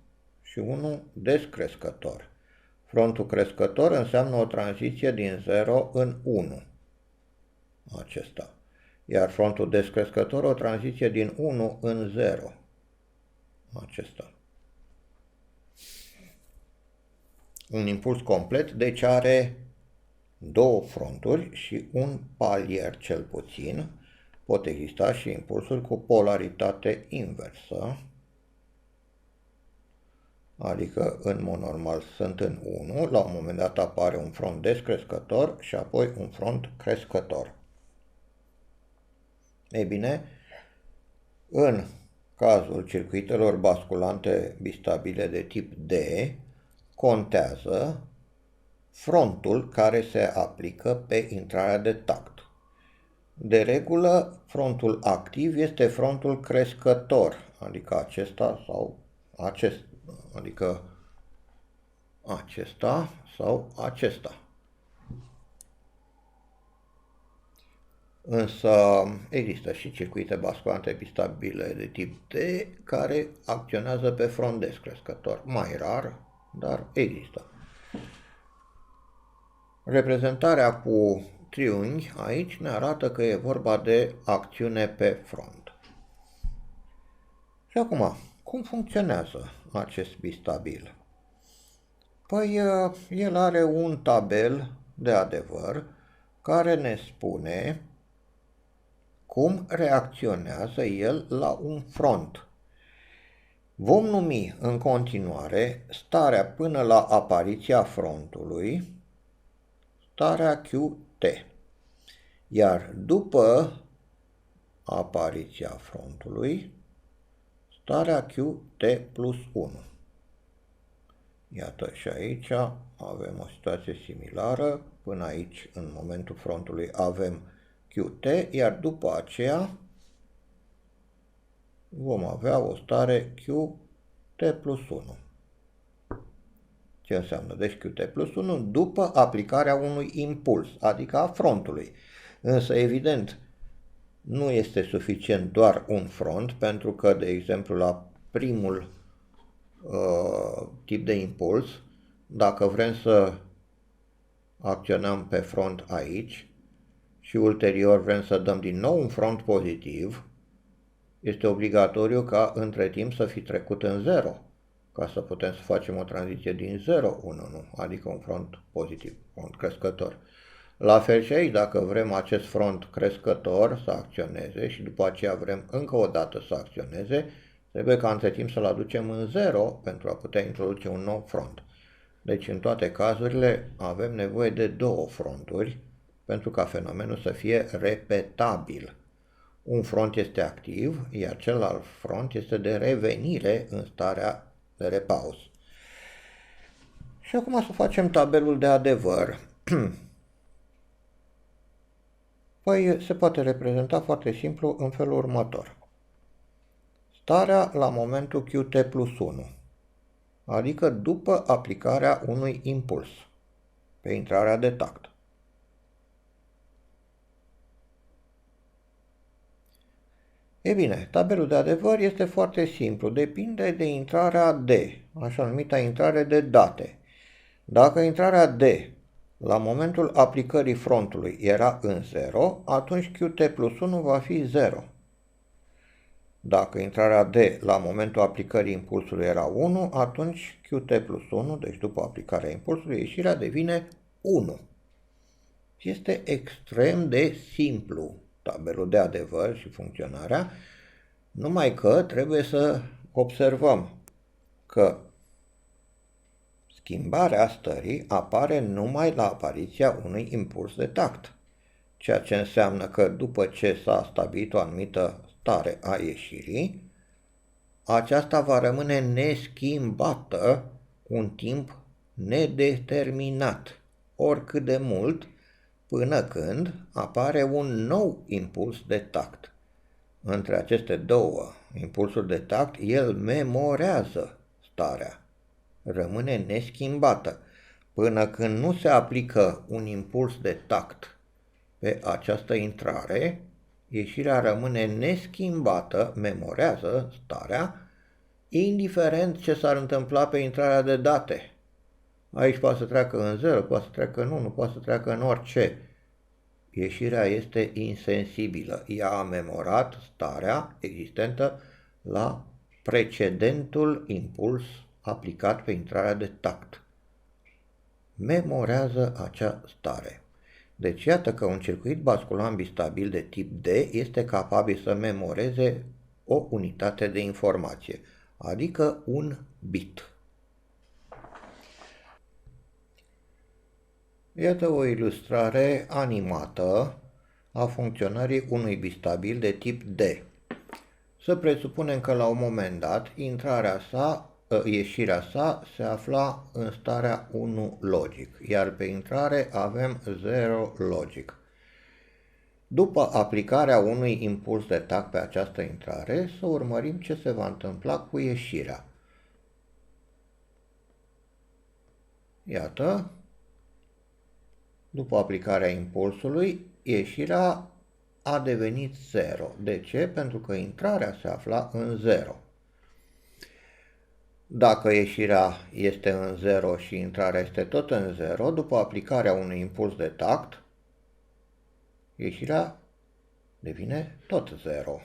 Speaker 1: și unul descrescător. Frontul crescător înseamnă o tranziție din 0 în 1. Acesta. Iar frontul descrescător o tranziție din 1 în 0. Acesta. Un impuls complet, deci are două fronturi și un palier cel puțin. Pot exista și impulsuri cu polaritate inversă, adică în mod normal sunt în 1, la un moment dat apare un front descrescător și apoi un front crescător. Ei bine, în cazul circuitelor basculante bistabile de tip D, contează frontul care se aplică pe intrarea de tact. De regulă, frontul activ este frontul crescător, adică acesta sau acesta, adică acesta sau acesta. Însă există și circuite basculante bistabile de tip D care acționează pe front descrescător, mai rar, dar există. Reprezentarea cu triunghi aici ne arată că e vorba de acțiune pe front. Și acum, cum funcționează acest bistabil? Păi el are un tabel de adevăr care ne spune cum reacționează el la un front. Vom numi în continuare starea până la apariția frontului starea QT, iar după apariția frontului starea QT plus 1. Iată și aici avem o situație similară, până aici în momentul frontului avem QT, iar după aceea vom avea o stare QT plus 1. Ce înseamnă? Deci QT plus 1 după aplicarea unui impuls, adică a frontului. Însă, evident, nu este suficient doar un front, pentru că, de exemplu, la primul tip de impuls, dacă vrem să acționăm pe front aici și ulterior vrem să dăm din nou un front pozitiv, este obligatoriu ca între timp să fi trecut în 0, ca să putem să facem o tranziție din 0 în 1, adică un front pozitiv, front crescător. La fel și aici, dacă vrem acest front crescător să acționeze și după aceea vrem încă o dată să acționeze, trebuie ca între timp să-l aducem în 0 pentru a putea introduce un nou front. Deci în toate cazurile avem nevoie de două fronturi pentru ca fenomenul să fie repetabil. Un front este activ, iar celălalt front este de revenire în starea de repaus. Și acum să facem tabelul de adevăr. Păi se poate reprezenta foarte simplu în felul următor. Starea la momentul QT plus 1, adică după aplicarea unui impuls pe intrarea de tact. E bine, tabelul de adevăr este foarte simplu, depinde de intrarea D, așa numită intrare de date. Dacă intrarea D la momentul aplicării frontului era în 0, atunci QT plus 1 va fi 0. Dacă intrarea D la momentul aplicării impulsului era 1, atunci QT plus 1, deci după aplicarea impulsului, ieșirea devine 1. Este extrem de simplu tabelul de adevăr și funcționarea, numai că trebuie să observăm că schimbarea stării apare numai la apariția unui impuls de tact, ceea ce înseamnă că după ce s-a stabilit o anumită stare a ieșirii, aceasta va rămâne neschimbată un timp nedeterminat, oricât de mult, până când apare un nou impuls de tact. Între aceste două impulsuri de tact, el memorează starea, rămâne neschimbată, până când nu se aplică un impuls de tact pe această intrare, ieșirea rămâne neschimbată, memorează starea, indiferent ce s-ar întâmpla pe intrarea de date. Aici poate să treacă în 0, poate să treacă în 1, poate să treacă în orice. Ieșirea este insensibilă. Ea a memorat starea existentă la precedentul impuls aplicat pe intrarea de tact. Memorează acea stare. Deci iată că un circuit basculant bistabil de tip D este capabil să memoreze o unitate de informație, adică un bit. Iată o ilustrare animată a funcționării unui bistabil de tip D. Să presupunem că la un moment dat ieșirea sa se afla în starea 1 logic, iar pe intrare avem 0 logic. După aplicarea unui impuls de tact pe această intrare, să urmărim ce se va întâmpla cu ieșirea. Iată, după aplicarea impulsului, ieșirea a devenit 0. De ce? Pentru că intrarea se afla în 0. Dacă ieșirea este în 0 și intrarea este tot în 0, după aplicarea unui impuls de tact, ieșirea devine tot 0,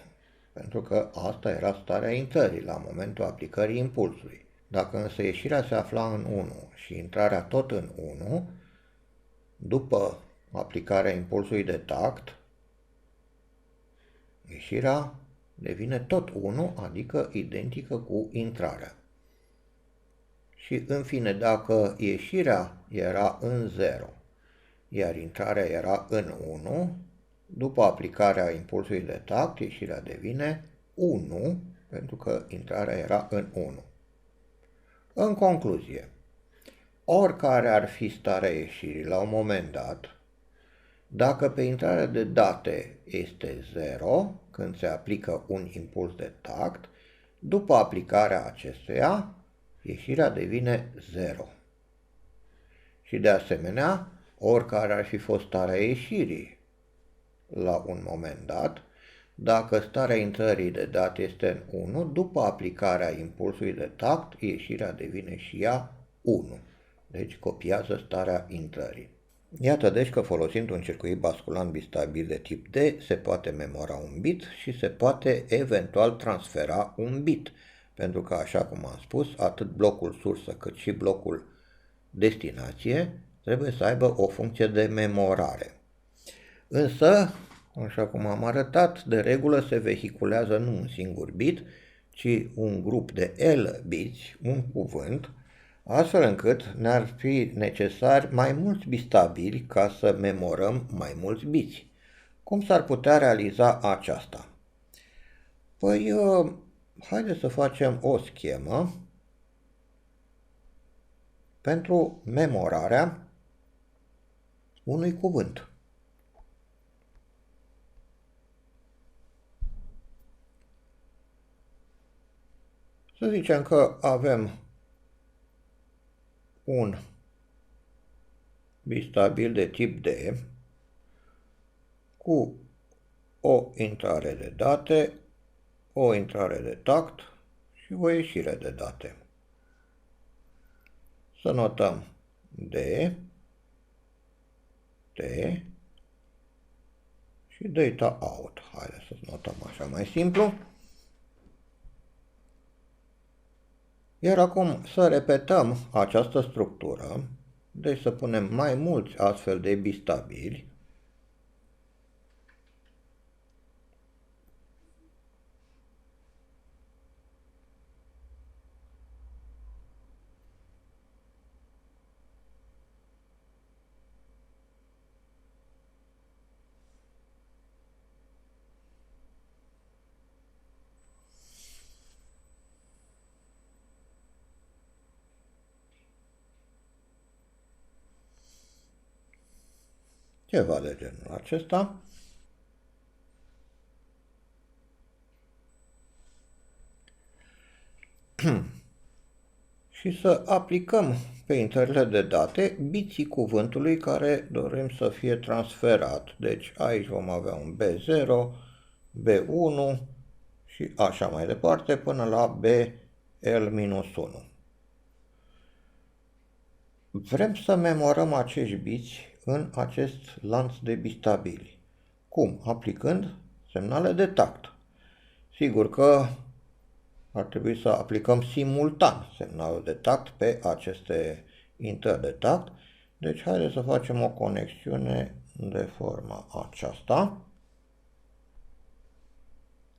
Speaker 1: pentru că asta era starea intrării la momentul aplicării impulsului. Dacă însă ieșirea se afla în 1 și intrarea tot în 1, după aplicarea impulsului de tact, ieșirea devine tot 1, adică identică cu intrarea. Și în fine, dacă ieșirea era în 0, iar intrarea era în 1, după aplicarea impulsului de tact, ieșirea devine 1, pentru că intrarea era în 1. În concluzie, oricare ar fi starea ieșirii la un moment dat, dacă pe intrarea de date este 0, când se aplică un impuls de tact, după aplicarea acestuia, ieșirea devine 0. Și de asemenea, oricare ar fi fost starea ieșirii la un moment dat, dacă starea intrării de date este în 1, după aplicarea impulsului de tact, ieșirea devine și ea 1. Deci copiază starea intrării. Iată deci că folosind un circuit basculant bistabil de tip D se poate memora un bit și se poate eventual transfera un bit, pentru că, așa cum am spus, atât blocul sursă cât și blocul destinație trebuie să aibă o funcție de memorare. Însă, așa cum am arătat, de regulă se vehiculează nu un singur bit, ci un grup de L biți, un cuvânt, astfel încât ne-ar fi necesari mai mulți bistabili ca să memorăm mai mulți biți. Cum s-ar putea realiza aceasta? Păi, haideți să facem o schemă pentru memorarea unui cuvânt. Să zicem că avem un bistabil de tip D cu o intrare de date, o intrare de tact și o ieșire de date. Să notăm D, T și data out. Haideți să notăm așa mai simplu. Iar acum să repetăm această structură, deci să punem mai mulți astfel de bistabili. Ceva de genul acesta. Și să aplicăm pe intrările de date biții cuvântului care dorim să fie transferat. Deci aici vom avea un B0, B1 și așa mai departe până la BL-1. Vrem să memorăm acești biți în acest lanț de bistabili. Cum? Aplicând semnale de tact. Sigur că ar trebui să aplicăm simultan semnalul de tact pe aceste intrări de tact. Deci haideți să facem o conexiune de forma aceasta,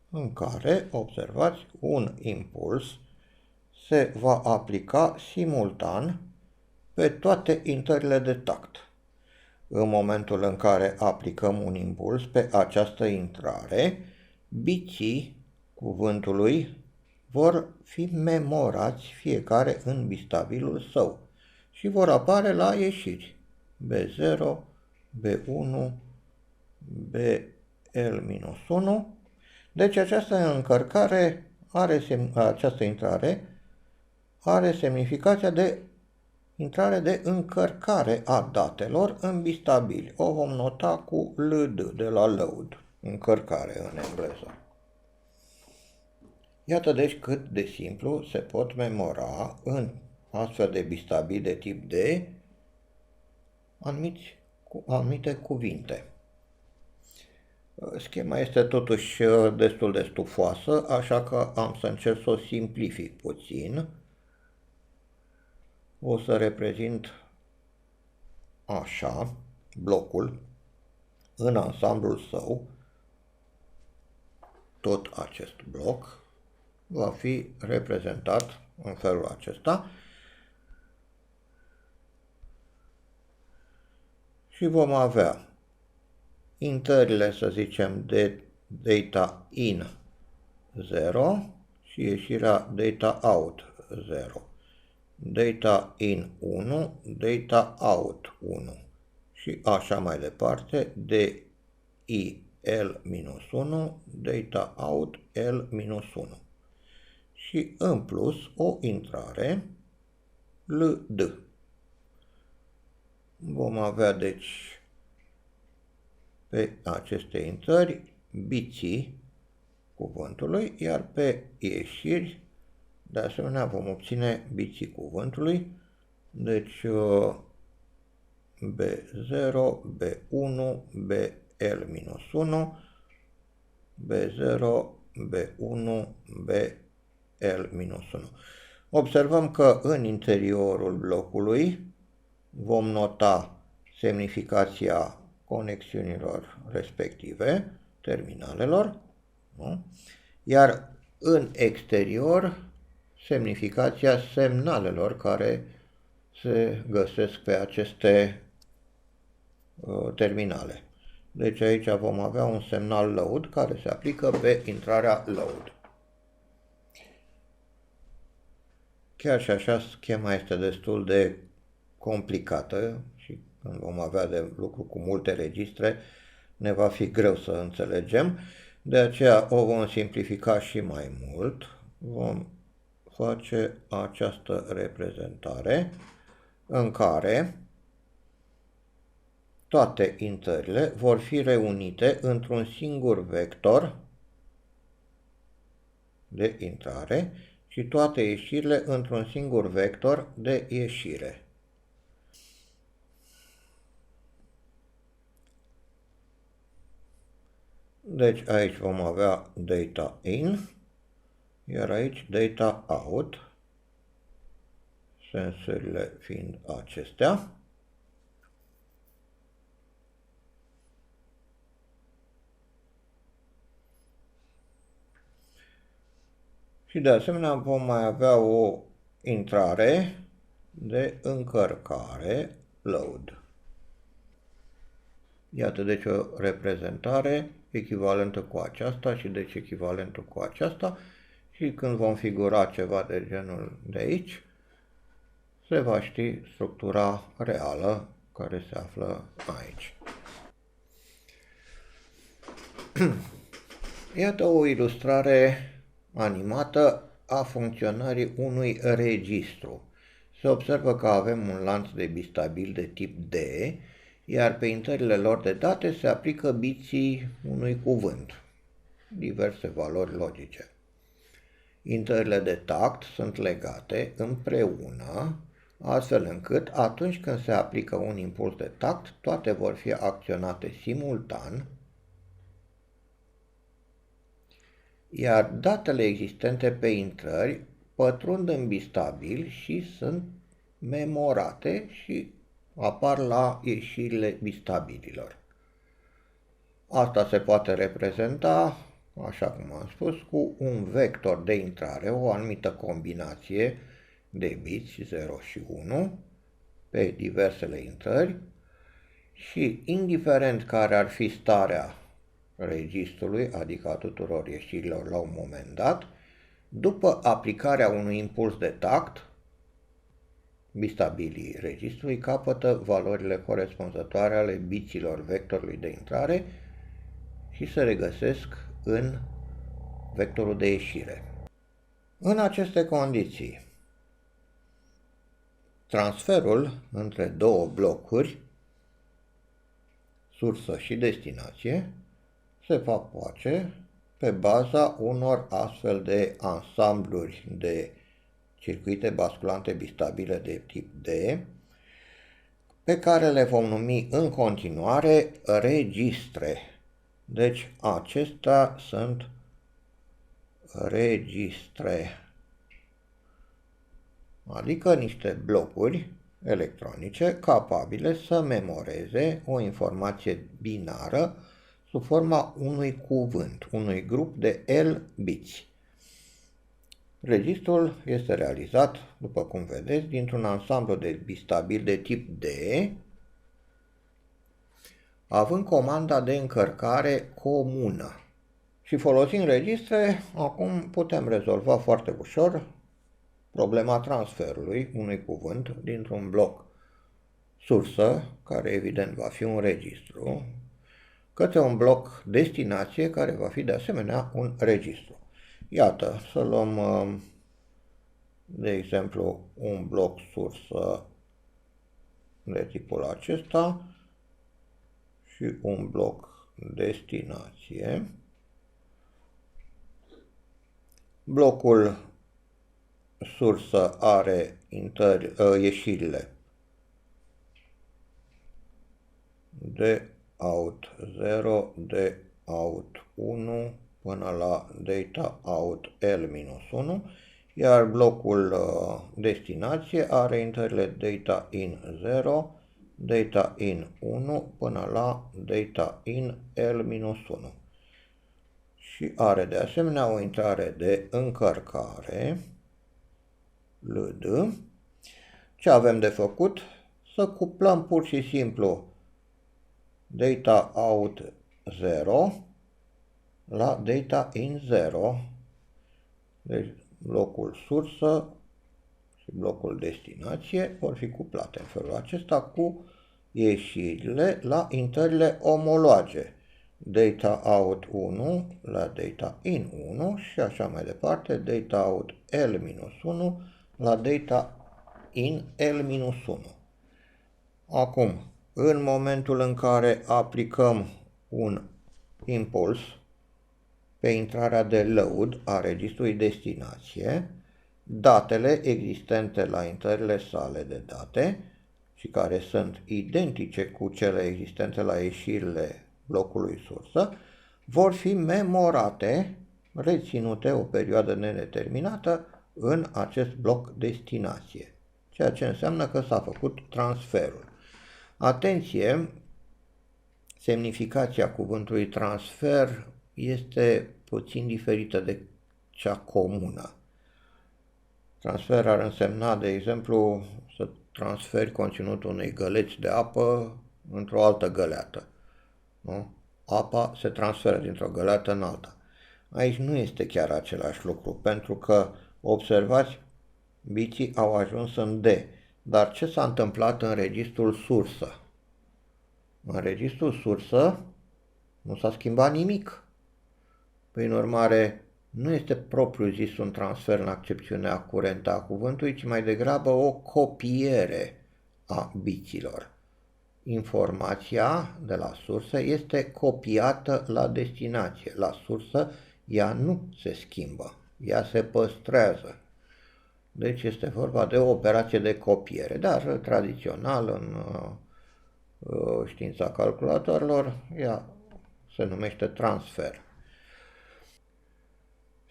Speaker 1: în care, observați, un impuls se va aplica simultan pe toate intrările de tact. În momentul în care aplicăm un impuls pe această intrare, biții cuvântului vor fi memorați fiecare în bistabilul său și vor apare la ieșiri. B0, B1, BL-1. Deci această intrare are semnificația de intrare de încărcare a datelor în bistabili. O vom nota cu LD de la load, încărcare în engleză. Iată deci cât de simplu se pot memora în astfel de bistabili de tip D anumite cuvinte. Schema este totuși destul de stufoasă, așa că am să încerc să o simplific puțin. O să reprezint așa blocul în ansamblul său. Tot acest bloc va fi reprezentat în felul acesta și vom avea intrările, să zicem, de data in 0 și ieșirea data out 0. Data in 1, data out 1 și așa mai departe, de L-1, data out L-1 și în plus o intrare LD. Vom avea deci pe aceste intrări biții cuvântului, iar pe ieșiri de asemenea vom obține biții cuvântului, deci B0, B1, BL-1, B0, B1, BL-1. Observăm că în interiorul blocului vom nota semnificația conexiunilor respective, terminalelor, nu? Iar în exterior semnificația semnalelor care se găsesc pe aceste terminale. Deci aici vom avea un semnal load care se aplică pe intrarea load. Chiar și așa schema este destul de complicată și când vom avea de lucru cu multe registre ne va fi greu să înțelegem. De aceea o vom simplifica și mai mult. Vom face această reprezentare în care toate intrările vor fi reunite într-un singur vector de intrare și toate ieșirile într-un singur vector de ieșire. Deci aici vom avea data in, iar aici data out, sensurile fiind acestea. Și de asemenea vom mai avea o intrare de încărcare load. Iată deci o reprezentare echivalentă cu aceasta și deci echivalentă cu aceasta și când vom figura ceva de genul de aici, se va ști structura reală care se află aici. Iată o ilustrare animată a funcționării unui registru. Se observă că avem un lanț de bistabil de tip D, iar pe intrările lor de date se aplică biții unui cuvânt, diverse valori logice. Intrările de tact sunt legate împreună astfel încât atunci când se aplică un impuls de tact, toate vor fi acționate simultan, iar datele existente pe intrări pătrund în bistabil și sunt memorate și apar la ieșirile bistabililor. Asta se poate reprezenta, așa cum am spus, cu un vector de intrare, o anumită combinație de biți 0 și 1 pe diversele intrări și indiferent care ar fi starea registrului, adică a tuturor ieșirilor la un moment dat, după aplicarea unui impuls de tact, bistabilii registrului capătă valorile corespunzătoare ale biților vectorului de intrare și se regăsesc în vectorul de ieșire. În aceste condiții, transferul între două blocuri, sursă și destinație, se va face pe baza unor astfel de ansambluri de circuite basculante bistabile de tip D, pe care le vom numi în continuare registre. Deci acestea sunt registre, adică niște blocuri electronice capabile să memoreze o informație binară sub forma unui cuvânt, unui grup de L biți. Registrul este realizat, după cum vedeți, dintr-un ansamblu de bistabil de tip D, având comanda de încărcare comună. Și folosind registre, acum putem rezolva foarte ușor problema transferului unui cuvânt dintr-un bloc sursă, care evident va fi un registru, către un bloc destinație, care va fi de asemenea un registru. Iată, să luăm, de exemplu, un bloc sursă de tipul acesta și un bloc destinație. Blocul sursă are ieșirile de out 0, de out 1 până la data out L-1, iar blocul destinație are intrările data in 0, data in 1 până la data in L-1. Și are de asemenea o intrare de încărcare LD. Ce avem de făcut? Să cuplăm pur și simplu data out 0 la data in 0. Deci blocul sursă și blocul destinație vor fi cuplate în felul acesta cu ieșirile la intrările omologe. Data out 1 la data in 1 și așa mai departe, data out L-1 la data in L-1. Acum, în momentul în care aplicăm un impuls pe intrarea de load a registrului destinație, datele existente la intrările sale de date și care sunt identice cu cele existente la ieșirile blocului sursă, vor fi memorate, reținute o perioadă nedeterminată în acest bloc destinație, ceea ce înseamnă că s-a făcut transferul. Atenție, semnificația cuvântului transfer este puțin diferită de cea comună. Transfer ar însemna, de exemplu, să transferi conținutul unei găleți de apă într-o altă găleată. Nu? Apa se transferă dintr-o găleată în alta. Aici nu este chiar același lucru, pentru că, observați, biții au ajuns în D. Dar ce s-a întâmplat în registrul sursă? În registrul sursă nu s-a schimbat nimic. Prin urmare, nu este propriu-zis un transfer în accepțiunea curentă a cuvântului, ci mai degrabă o copiere a biților. Informația de la sursă este copiată la destinație. La sursă ea nu se schimbă, ea se păstrează. Deci este vorba de o operație de copiere, dar tradițional în știința calculatorilor ea se numește transfer.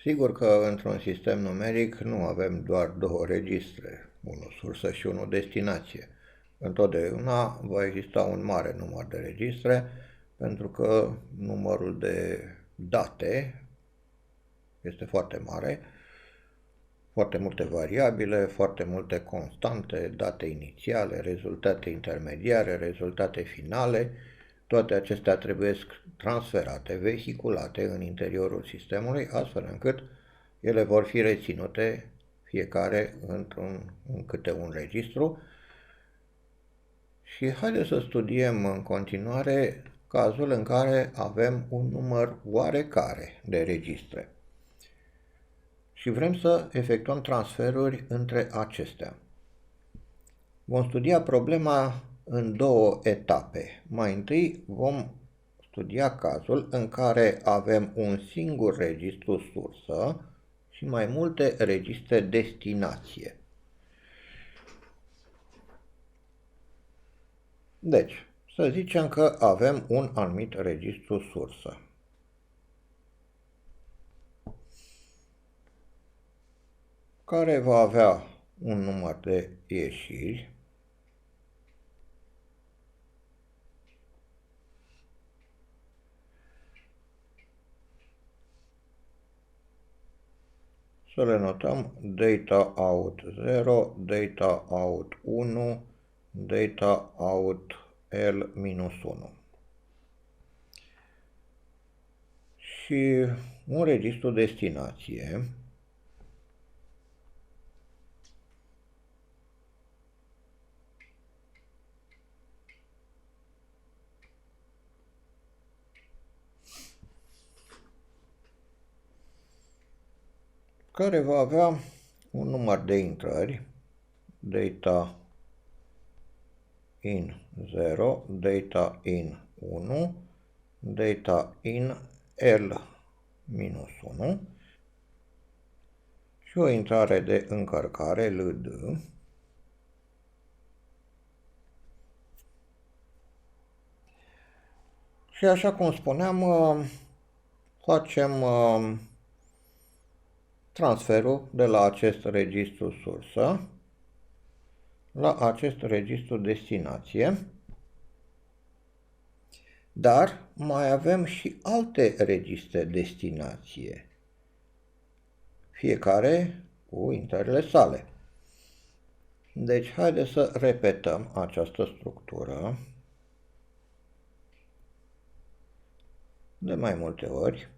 Speaker 1: Sigur că într-un sistem numeric nu avem doar două registre, unul sursă și unul destinație. Întotdeauna va exista un mare număr de registre, pentru că numărul de date este foarte mare, foarte multe variabile, foarte multe constante, date inițiale, rezultate intermediare, rezultate finale. Toate acestea trebuie transferate, vehiculate în interiorul sistemului, astfel încât ele vor fi reținute fiecare în câte un registru. Și haideți să studiem în continuare cazul în care avem un număr oarecare de registre și vrem să efectuăm transferuri între acestea. Vom studia problema în două etape. Mai întâi vom studia cazul în care avem un singur registru sursă și mai multe registre destinație. Deci, să zicem că avem un anumit registru sursă. Care va avea un număr de ieșiri să le notăm data out 0, data out 1, data out L-1 și un registru destinație care va avea un număr de intrări, data in 0, data in 1, data in L-1 și o intrare de încărcare LD și așa cum spuneam, facem transferul de la acest registru sursă la acest registru destinație, dar mai avem și alte registre destinație, fiecare cu intrările sale. Deci, haideți să repetăm această structură de mai multe ori.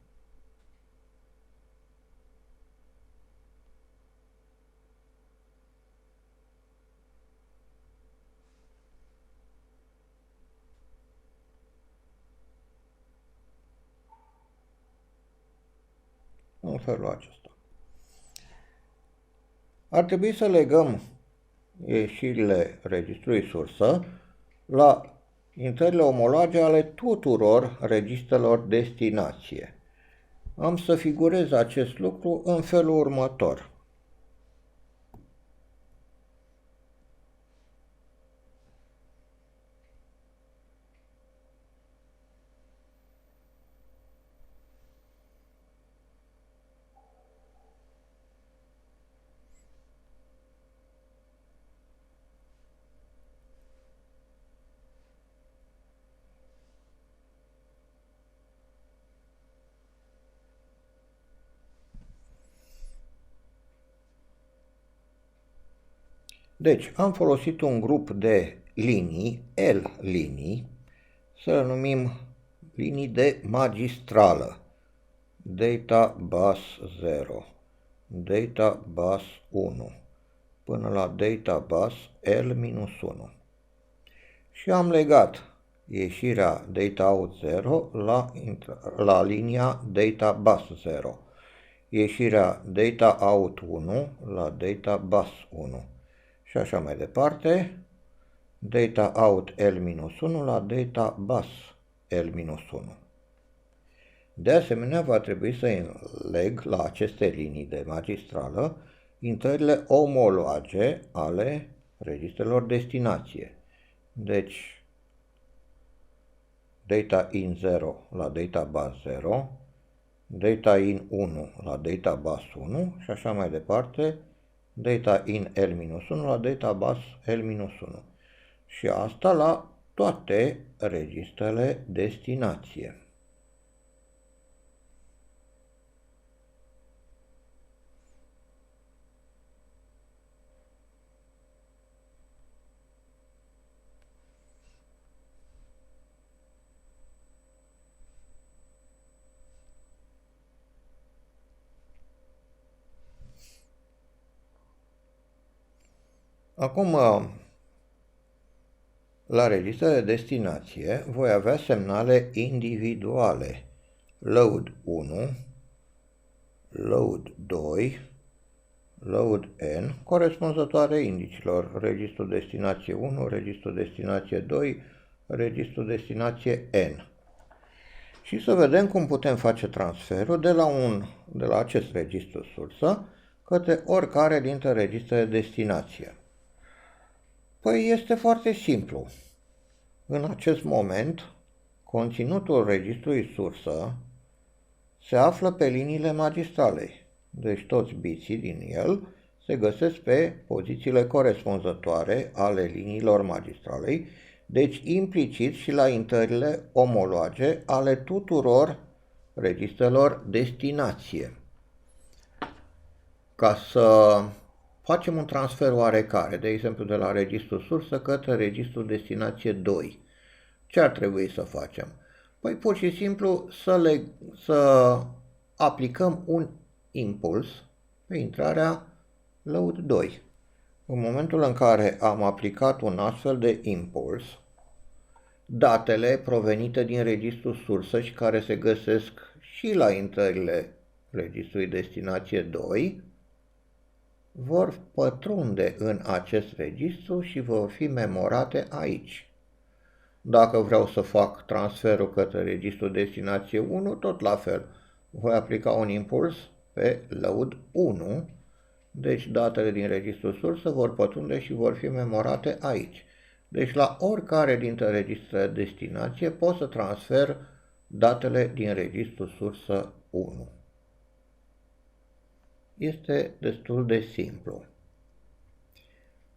Speaker 1: În felul acesta. Ar trebui să legăm ieșirile registrului sursă la intrările omologe ale tuturor registrelor destinație. Am să figurez acest lucru în felul următor. Deci, am folosit un grup de linii, L-linii, să le numim linii de magistrală. Data bus 0, data bus 1, până la data bus L-1. Și am legat ieșirea data out 0 la linia data bus 0, ieșirea data out 1 la data bus 1. Și așa mai departe, data out L-1 la data bus L-1. De asemenea, va trebui să leg la aceste linii de magistrală intrările omologe ale registrelor destinație. Deci, data in 0 la data bus 0, data in 1 la data bus 1 și așa mai departe, data in L-1 la data bus L-1. Și asta la toate registrele destinație. Acum, la registrele de destinație voi avea semnale individuale. Load 1, Load 2, Load N, corespunzătoare indicilor. Registru destinație 1, registru destinație 2, registru destinație N. Și să vedem cum putem face transferul de la acest registru sursă către oricare dintre registrele destinație. Păi este foarte simplu. În acest moment, conținutul registrului sursă se află pe liniile magistralei, deci toți biții din el se găsesc pe pozițiile corespunzătoare ale liniilor magistralei, deci implicit și la intrările omologe ale tuturor registrelor destinație. Ca să facem un transfer oarecare, de exemplu de la registru sursă către registru destinație 2, ce ar trebui să facem? Păi pur și simplu să aplicăm un impuls pe intrarea load 2. În momentul în care am aplicat un astfel de impuls, datele provenite din registrul sursă și care se găsesc și la intrările registrului destinație 2 vor pătrunde în acest registru și vor fi memorate aici. Dacă vreau să fac transferul către registrul destinație 1, tot la fel. Voi aplica un impuls pe load 1, deci datele din registrul sursă vor pătrunde și vor fi memorate aici. Deci la oricare dintre registrele destinație pot să transfer datele din registrul sursă 1. Este destul de simplu.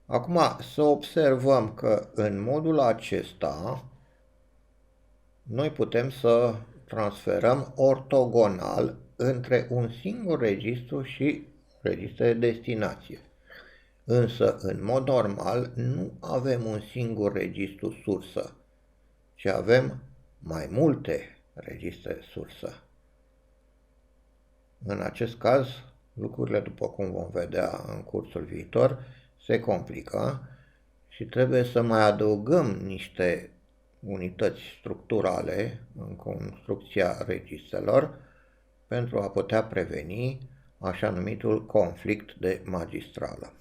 Speaker 1: Acum să observăm că în modul acesta noi putem să transferăm ortogonal între un singur registru și registre de destinație. Însă, în mod normal, nu avem un singur registru sursă, ci avem mai multe registre sursă. În acest caz, lucrurile, după cum vom vedea în cursul viitor, se complică și trebuie să mai adăugăm niște unități structurale în construcția registrelor pentru a putea preveni așa numitul conflict de magistrală.